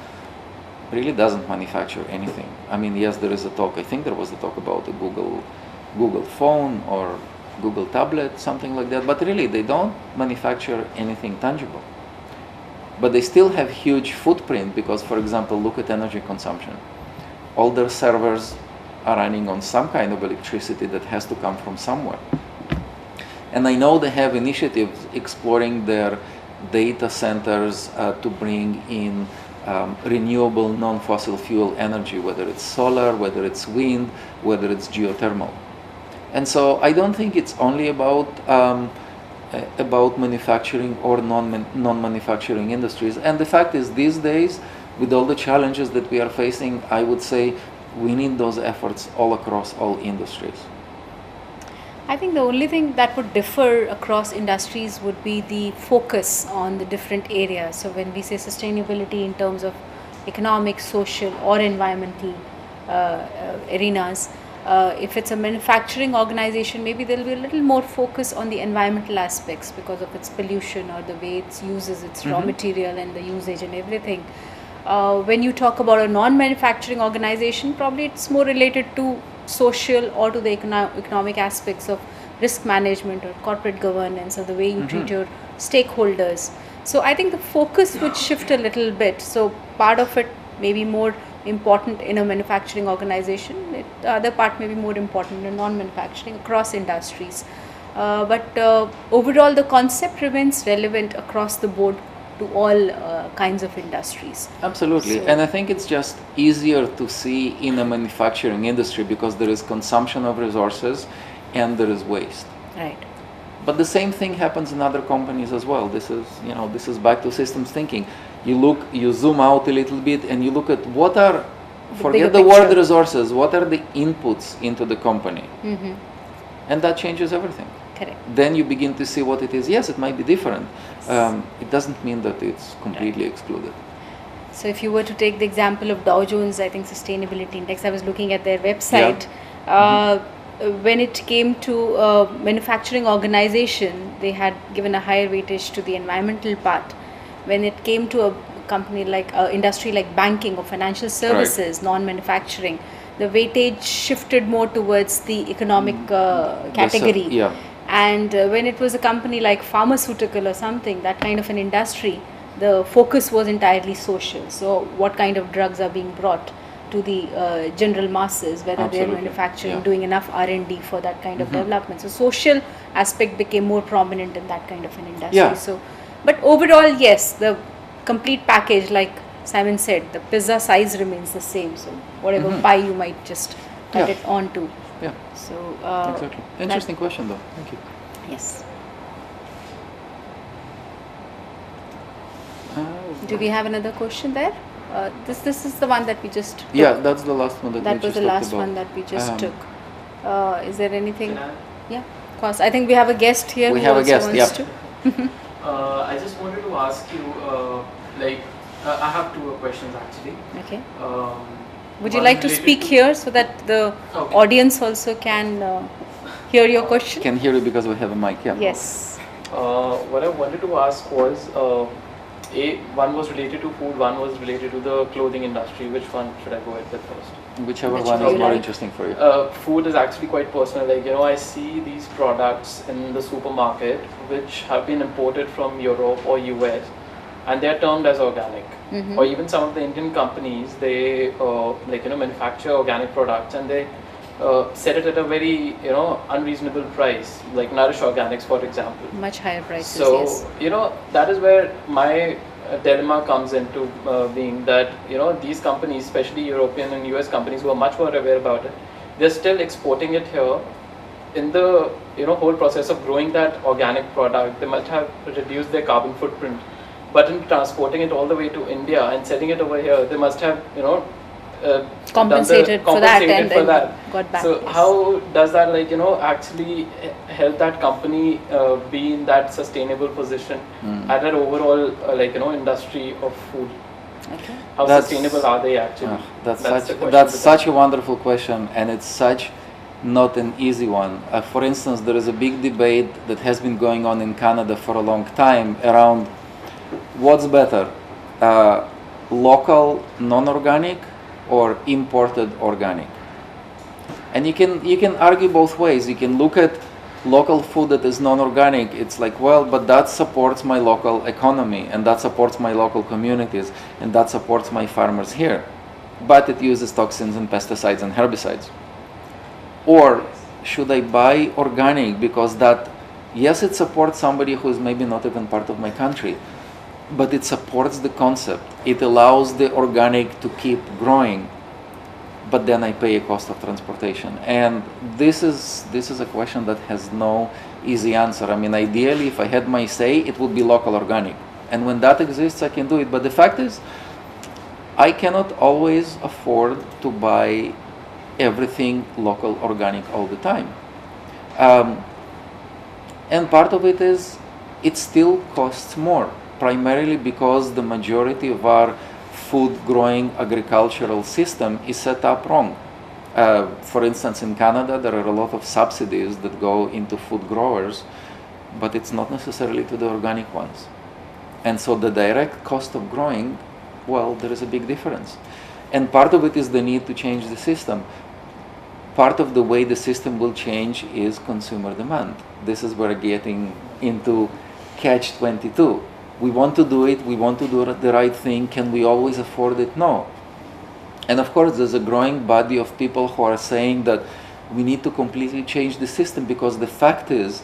really doesn't manufacture anything. I mean, yes, there is a talk, I think there was a talk about a Google phone or Google tablet, something like that, but really they don't manufacture anything tangible. But they still have huge footprint because, for example, look at energy consumption. All their servers are running on some kind of electricity that has to come from somewhere. And I know they have initiatives exploring their data centers to bring in renewable non-fossil fuel energy, whether it's solar, whether it's wind, whether it's geothermal. And so I don't think it's only about manufacturing or non-manufacturing industries. And the fact is, these days, with all the challenges that we are facing, I would say we need those efforts all across all industries. I think the only thing that would differ across industries would be the focus on the different areas. So when we say sustainability in terms of economic, social or environmental arenas, if it's a manufacturing organization, maybe there will be a little more focus on the environmental aspects because of its pollution or the way it uses its raw material and the usage and everything. When you talk about a non-manufacturing organization, probably it's more related to social or to the economic aspects of risk management or corporate governance or the way you treat your stakeholders. So I think the focus would shift a little bit. So part of it may be more important in a manufacturing organization, the other part may be more important in non-manufacturing across industries. But overall the concept remains relevant across the board to all kinds of industries. Absolutely, and I think it's just easier to see in a manufacturing industry because there is consumption of resources and there is waste. Right. But the same thing happens in other companies as well. This is back to systems thinking. You zoom out a little bit and you look at what are, forget the word resources, what are the inputs into the company? And that changes everything. Correct. Then you begin to see what it is. Yes, it might be different. It doesn't mean that it's completely excluded. So if you were to take the example of Dow Jones, I think Sustainability Index, I was looking at their website. When it came to manufacturing organization, they had given a higher weightage to the environmental part. When it came to a company like industry like banking or financial services, non-manufacturing, the weightage shifted more towards the economic category. And when it was a company like pharmaceutical or something, that kind of an industry, the focus was entirely social. So what kind of drugs are being brought to the general masses, whether they're manufacturing, doing enough R&D for that kind of development. So social aspect became more prominent in that kind of an industry. So, but overall, yes, the complete package, like Simon said, the pizza size remains the same. So whatever pie you might just cut it onto. So exactly. Interesting question, though. Thank you. Yes. Do we have another question there? This is the one that we just took. Yeah, that's the last one that was the last one that we just took. Is there anything? Yeah, of course. I think we have a guest here. We have a guest. I just wanted to ask you, I have two questions actually. Okay. Would you like to speak here so that the audience also can hear your question? Can hear you because we have a mic. Yeah. Yes. What I wanted to ask was, one was related to food, one was related to the clothing industry. Which one should I go ahead with first? Whichever one is more interesting for you. Food is actually quite personal. I see these products in the supermarket which have been imported from Europe or US, and they are termed as organic. Or even some of the Indian companies, they manufacture organic products and they set it at a very unreasonable price, like Nourish Organics, for example. Much higher prices. So yes. That is where my dilemma comes into being that these companies, especially European and US companies who are much more aware about it, they're still exporting it here. In the whole process of growing that organic product, they must have reduced their carbon footprint. But in transporting it all the way to India and selling it over here, they must have compensated for that and got back. So how does that actually help that company be in that sustainable position at that overall industry of food? Okay. How sustainable are they actually? That's such a wonderful question, and it's such not an easy one. For instance, there is a big debate that has been going on in Canada for a long time around what's better, local non-organic or imported organic. And you can argue both ways. You can look at local food that is non-organic. It's like, well, but that supports my local economy, and that supports my local communities, and that supports my farmers here. But it uses toxins and pesticides and herbicides. Or should I buy organic because that, yes, it supports somebody who is maybe not even part of my country, but it supports the concept. It allows the organic to keep growing, but then I pay a cost of transportation. And this is a question that has no easy answer. I mean, ideally, if I had my say, it would be local organic. And when that exists, I can do it. But the fact is, I cannot always afford to buy everything local, organic all the time. And part of it is it still costs more, primarily because the majority of our food growing agricultural system is set up wrong. For instance, in Canada, there are a lot of subsidies that go into food growers, but it's not necessarily to the organic ones. And so the direct cost of growing, well, there is a big difference. And part of it is the need to change the system. Part of the way the system will change is consumer demand. This is where we're getting into catch-22. We want to do it, we want to do the right thing, can we always afford it? No. And of course, there's a growing body of people who are saying that we need to completely change the system, because the fact is,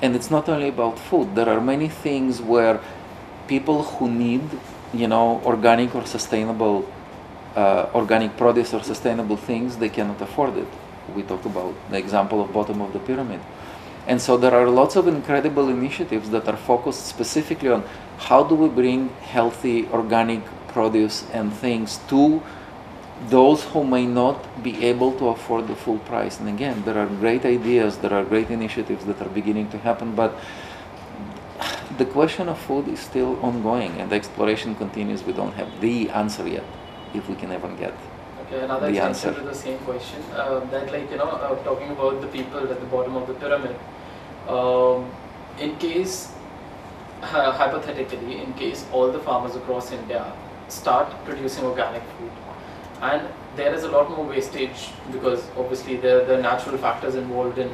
and it's not only about food, there are many things where people who need, organic or sustainable, organic produce or sustainable things, they cannot afford it. We talked about the example of bottom of the pyramid. And so there are lots of incredible initiatives that are focused specifically on how do we bring healthy organic produce and things to those who may not be able to afford the full price. And again, there are great ideas, there are great initiatives that are beginning to happen, but the question of food is still ongoing and the exploration continues. We don't have the answer yet, if we can ever get another the answer answer. to the same question, talking about the people at the bottom of the pyramid, in case, hypothetically, in case all the farmers across India start producing organic food, and there is a lot more wastage, because obviously there are natural factors involved in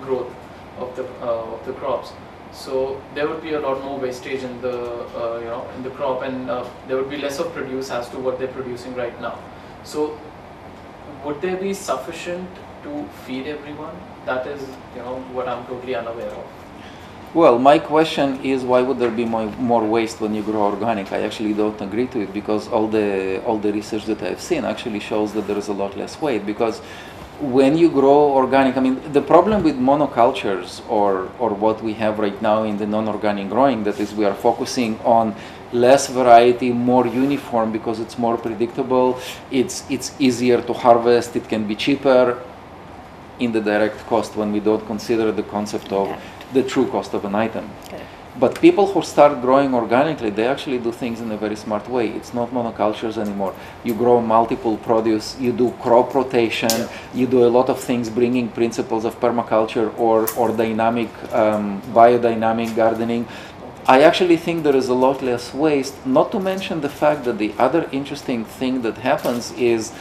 growth of the crops. So there would be a lot more wastage in the crop, and there would be less of produce as to what they're producing right now. So would there be sufficient to feed everyone? That is what I'm totally unaware of. Well, my question is, why would there be more waste when you grow organic? I actually don't agree to it, because all the research that I've seen actually shows that there is a lot less waste. Because when you grow organic, the problem with monocultures or what we have right now in the non-organic growing, that is, we are focusing on less variety, more uniform, because it's more predictable, it's easier to harvest, it can be cheaper in the direct cost when we don't consider the concept of the true cost of an item. Correct. But people who start growing organically, they actually do things in a very smart way. It's not monocultures anymore. You grow multiple produce, you do crop rotation, you do a lot of things bringing principles of permaculture or dynamic, biodynamic gardening. I actually think there is a lot less waste, not to mention the fact that the other interesting thing that happens is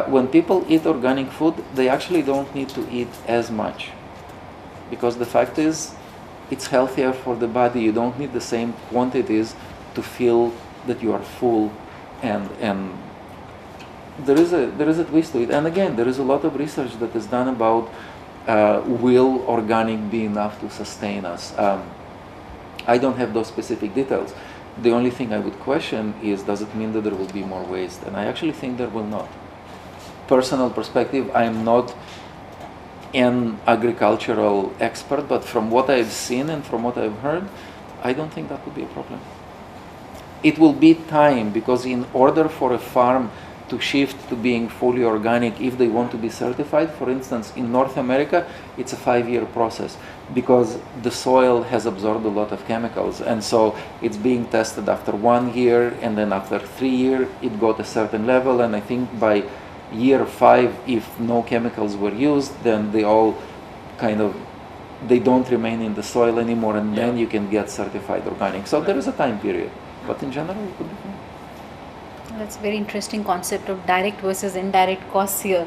when people eat organic food, they actually don't need to eat as much. Because the fact is, it's healthier for the body. You don't need the same quantities to feel that you are full, and there is a twist to it. And again, there is a lot of research that is done about will organic be enough to sustain us. I don't have those specific details. The only thing I would question is, does it mean that there will be more waste? And I actually think there will not. Personal perspective, I am not an agricultural expert, but from what I've seen and from what I've heard, I don't think that would be a problem. It will be time, because in order for a farm to shift to being fully organic, if they want to be certified, for instance, in North America, it's a 5-year process, because the soil has absorbed a lot of chemicals, and so it's being tested after 1 year, and then after 3 years, it got a certain level, and I think by year 5, if no chemicals were used, then they all they don't remain in the soil anymore, and then you can get certified organic. So there is a time period, but in general it could be fine. That's a very interesting concept of direct versus indirect costs here.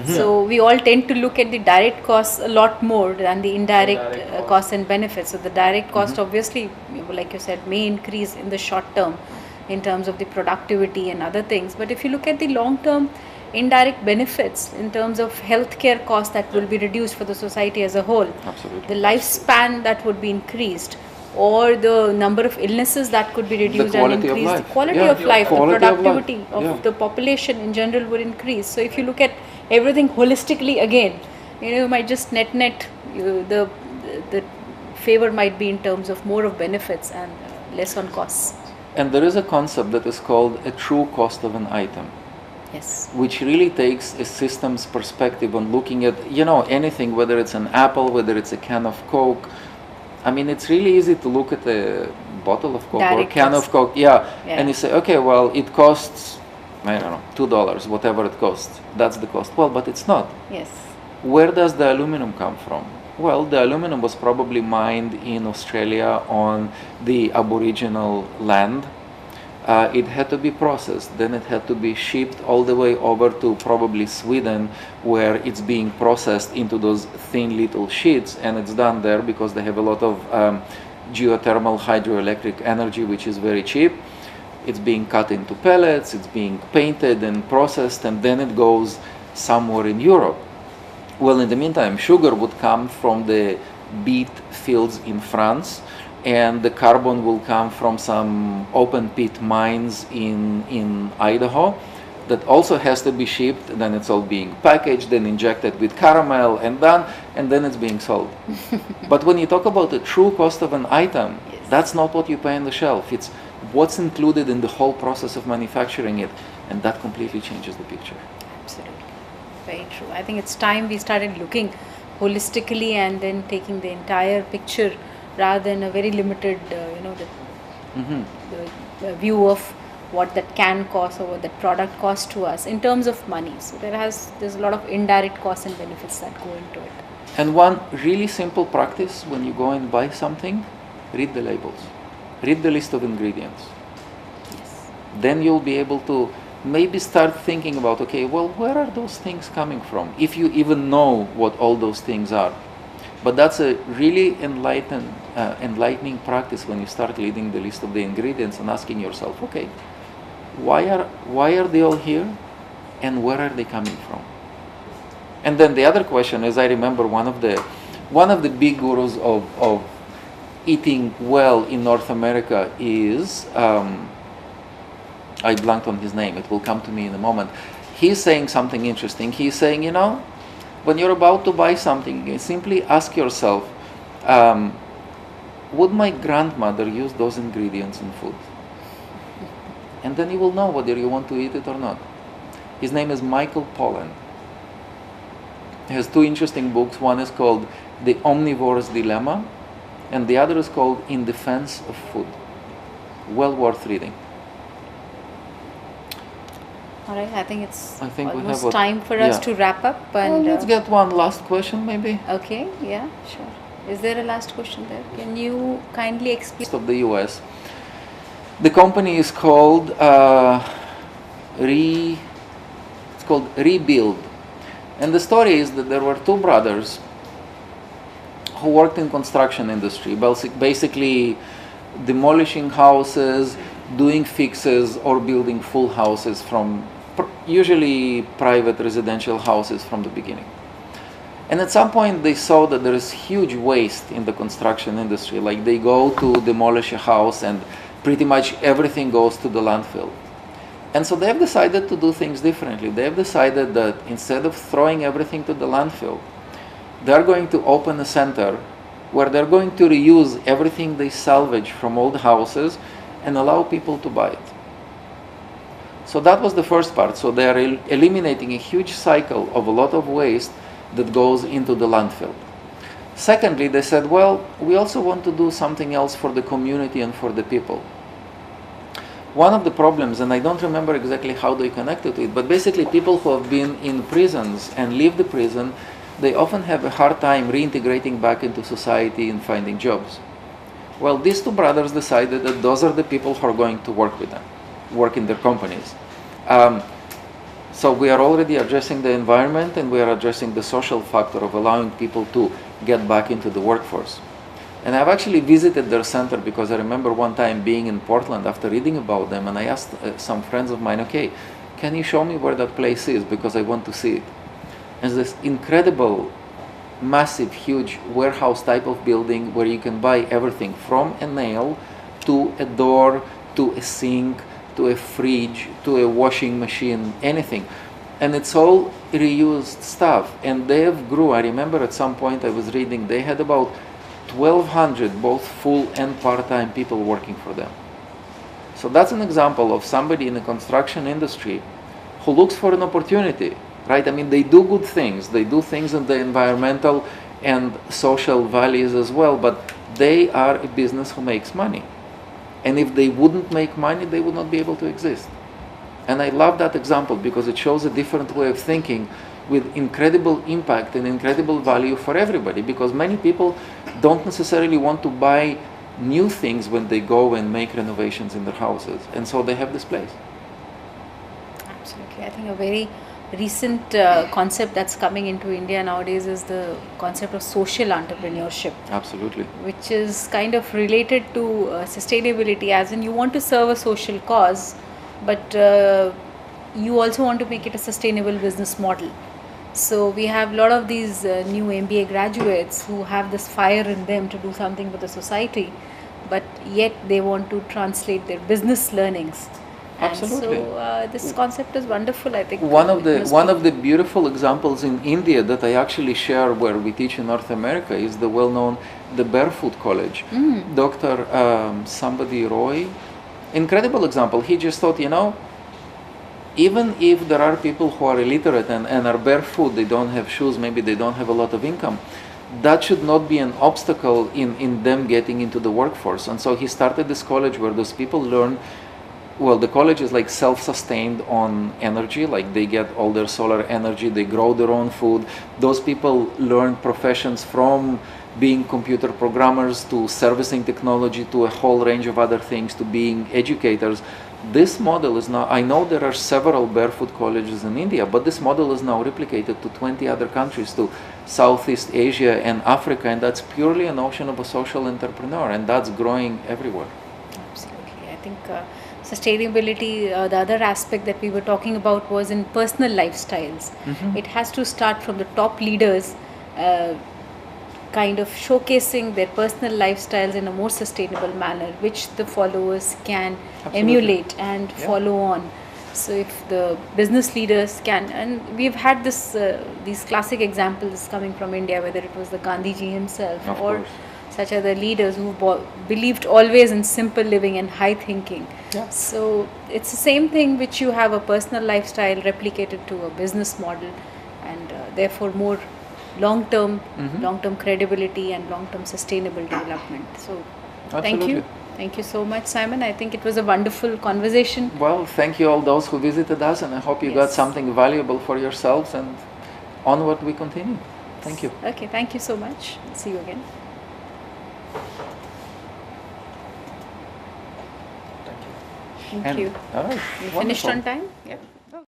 So we all tend to look at the direct costs a lot more than the indirect costs and benefits. So the direct cost obviously, like you said, may increase in the short term in terms of the productivity and other things. But if you look at the long term indirect benefits in terms of healthcare costs that will be reduced for the society as a whole, Absolutely. the lifespan that would be increased, or the number of illnesses that could be reduced and increased, the quality of life, the productivity of the population in general would increase. So if you look at everything holistically again, you might just net the favor might be in terms of more of benefits and less on costs. And there is a concept that is called a true cost of an item. Yes. which really takes a systems perspective on looking at, anything, whether it's an apple, whether it's a can of Coke. I mean, it's really easy to look at a bottle of Coke or a can of Coke, and you say, okay, well, it costs, I don't know, $2, whatever it costs. That's the cost. Well, but it's not. Yes. Where does the aluminum come from? Well, the aluminum was probably mined in Australia on the Aboriginal land. It had to be processed, then it had to be shipped all the way over to probably Sweden, where it's being processed into those thin little sheets, and it's done there because they have a lot of geothermal hydroelectric energy, which is very cheap. It's being cut into pellets, it's being painted and processed, and then it goes somewhere in Europe. Well, in the meantime, sugar would come from the beet fields in France, and the carbon will come from some open pit mines in Idaho that also has to be shipped. Then it's all being packaged, then injected with caramel and done, and then it's being sold. But when you talk about the true cost of an item, that's not what you pay on the shelf. It's what's included in the whole process of manufacturing it, and that completely changes the picture. Absolutely. Very true. I think it's time we started looking holistically and then taking the entire picture rather than a very limited, the view of what that can cost or what that product costs to us in terms of money. So there's a lot of indirect costs and benefits that go into it. And one really simple practice when you go and buy something, read the labels. Read the list of ingredients. Yes. Then you'll be able to maybe start thinking about, okay, well, where are those things coming from? If you even know what all those things are. But that's a really enlightening practice when you start reading the list of the ingredients and asking yourself, okay, why are they all here, and where are they coming from? And then the other question is, I remember one of the big gurus of eating well in North America is, I blanked on his name, it will come to me in a moment. He's saying something interesting. He's saying, when you're about to buy something, you simply ask yourself, would my grandmother use those ingredients in food? And then you will know whether you want to eat it or not. His name is Michael Pollan. He has two interesting books. One is called The Omnivore's Dilemma, and the other is called In Defense of Food. Well worth reading. All right, I think it's we almost have time for us to wrap up. And let's get one last question, maybe. Okay, yeah, sure. Is there a last question there? Can you kindly explain? Of the US. The company is called Rebuild, and the story is that there were two brothers who worked in construction industry, basically demolishing houses, doing fixes, or building full houses from usually private residential houses from the beginning. And at some point they saw that there is huge waste in the construction industry. Like they go to demolish a house and pretty much everything goes to the landfill. And so they've decided to do things differently. They've decided that instead of throwing everything to the landfill, they're going to open a center where they're going to reuse everything they salvage from old houses and allow people to buy it. So that was the first part. So they are eliminating a huge cycle of a lot of waste that goes into the landfill. Secondly, they said, well, we also want to do something else for the community and for the people. One of the problems, and I don't remember exactly how they connected to it, but basically people who have been in prisons and leave the prison, they often have a hard time reintegrating back into society and finding jobs. Well, these two brothers decided that those are the people who are going to work with them, work in their companies. So we are already addressing the environment, and we are addressing the social factor of allowing people to get back into the workforce. And I've actually visited their center because I remember one time being in Portland after reading about them, and I asked some friends of mine, okay, can you show me where that place is, because I want to see it. And it's this incredible, massive, huge warehouse type of building where you can buy everything from a nail to a door to a sink to a fridge to a washing machine, anything. And it's all reused stuff. And they have grew. I remember at some point I was reading, they had about 1,200 both full and part-time people working for them. So that's an example of somebody in the construction industry who looks for an opportunity, right? I mean, they do good things. They do things in the environmental and social values as well, but they are a business who makes money. And if they wouldn't make money, they would not be able to exist. And I love that example because it shows a different way of thinking with incredible impact and incredible value for everybody, because many people don't necessarily want to buy new things when they go and make renovations in their houses, and so they have this place. Absolutely. I think a very recent concept that's coming into India nowadays is the concept of social entrepreneurship, Absolutely. which is kind of related to sustainability, as in you want to serve a social cause, but you also want to make it a sustainable business model. So we have a lot of these new MBA graduates who have this fire in them to do something for the society, but yet they want to translate their business learnings. Absolutely. And so this concept is wonderful, I think. One of the beautiful examples in India that I actually share where we teach in North America is the well-known the Barefoot College. Dr. Somebody Roy, incredible example. He just thought, even if there are people who are illiterate and are barefoot, they don't have shoes, maybe they don't have a lot of income, that should not be an obstacle in them getting into the workforce. And so he started this college where those people learn. Well, the college is like self-sustained on energy, like they get all their solar energy, they grow their own food. Those people learn professions from being computer programmers to servicing technology to a whole range of other things to being educators. This model is now, I know there are several barefoot colleges in India, but this model is now replicated to 20 other countries, to Southeast Asia and Africa, and that's purely a notion of a social entrepreneur, and that's growing everywhere. Absolutely. I think sustainability, the other aspect that we were talking about was in personal lifestyles. It has to start from the top leaders, kind of showcasing their personal lifestyles in a more sustainable manner, which the followers can emulate and follow on. So if the business leaders can, and we've had these classic examples coming from India, whether it was the Gandhiji himself Of or course. such other leaders who believed always in simple living and high thinking. So it's the same thing, which you have a personal lifestyle replicated to a business model, and therefore more long-term credibility and long-term sustainable development. So Absolutely. Thank you so much, Simon. I think it was a wonderful conversation. Well, thank you all those who visited us, and I hope you got something valuable for yourselves, and onward we continue. Thank you. Okay, thank you so much. See you again. Thank you. All right. You finished Wonderful. on time? Yeah.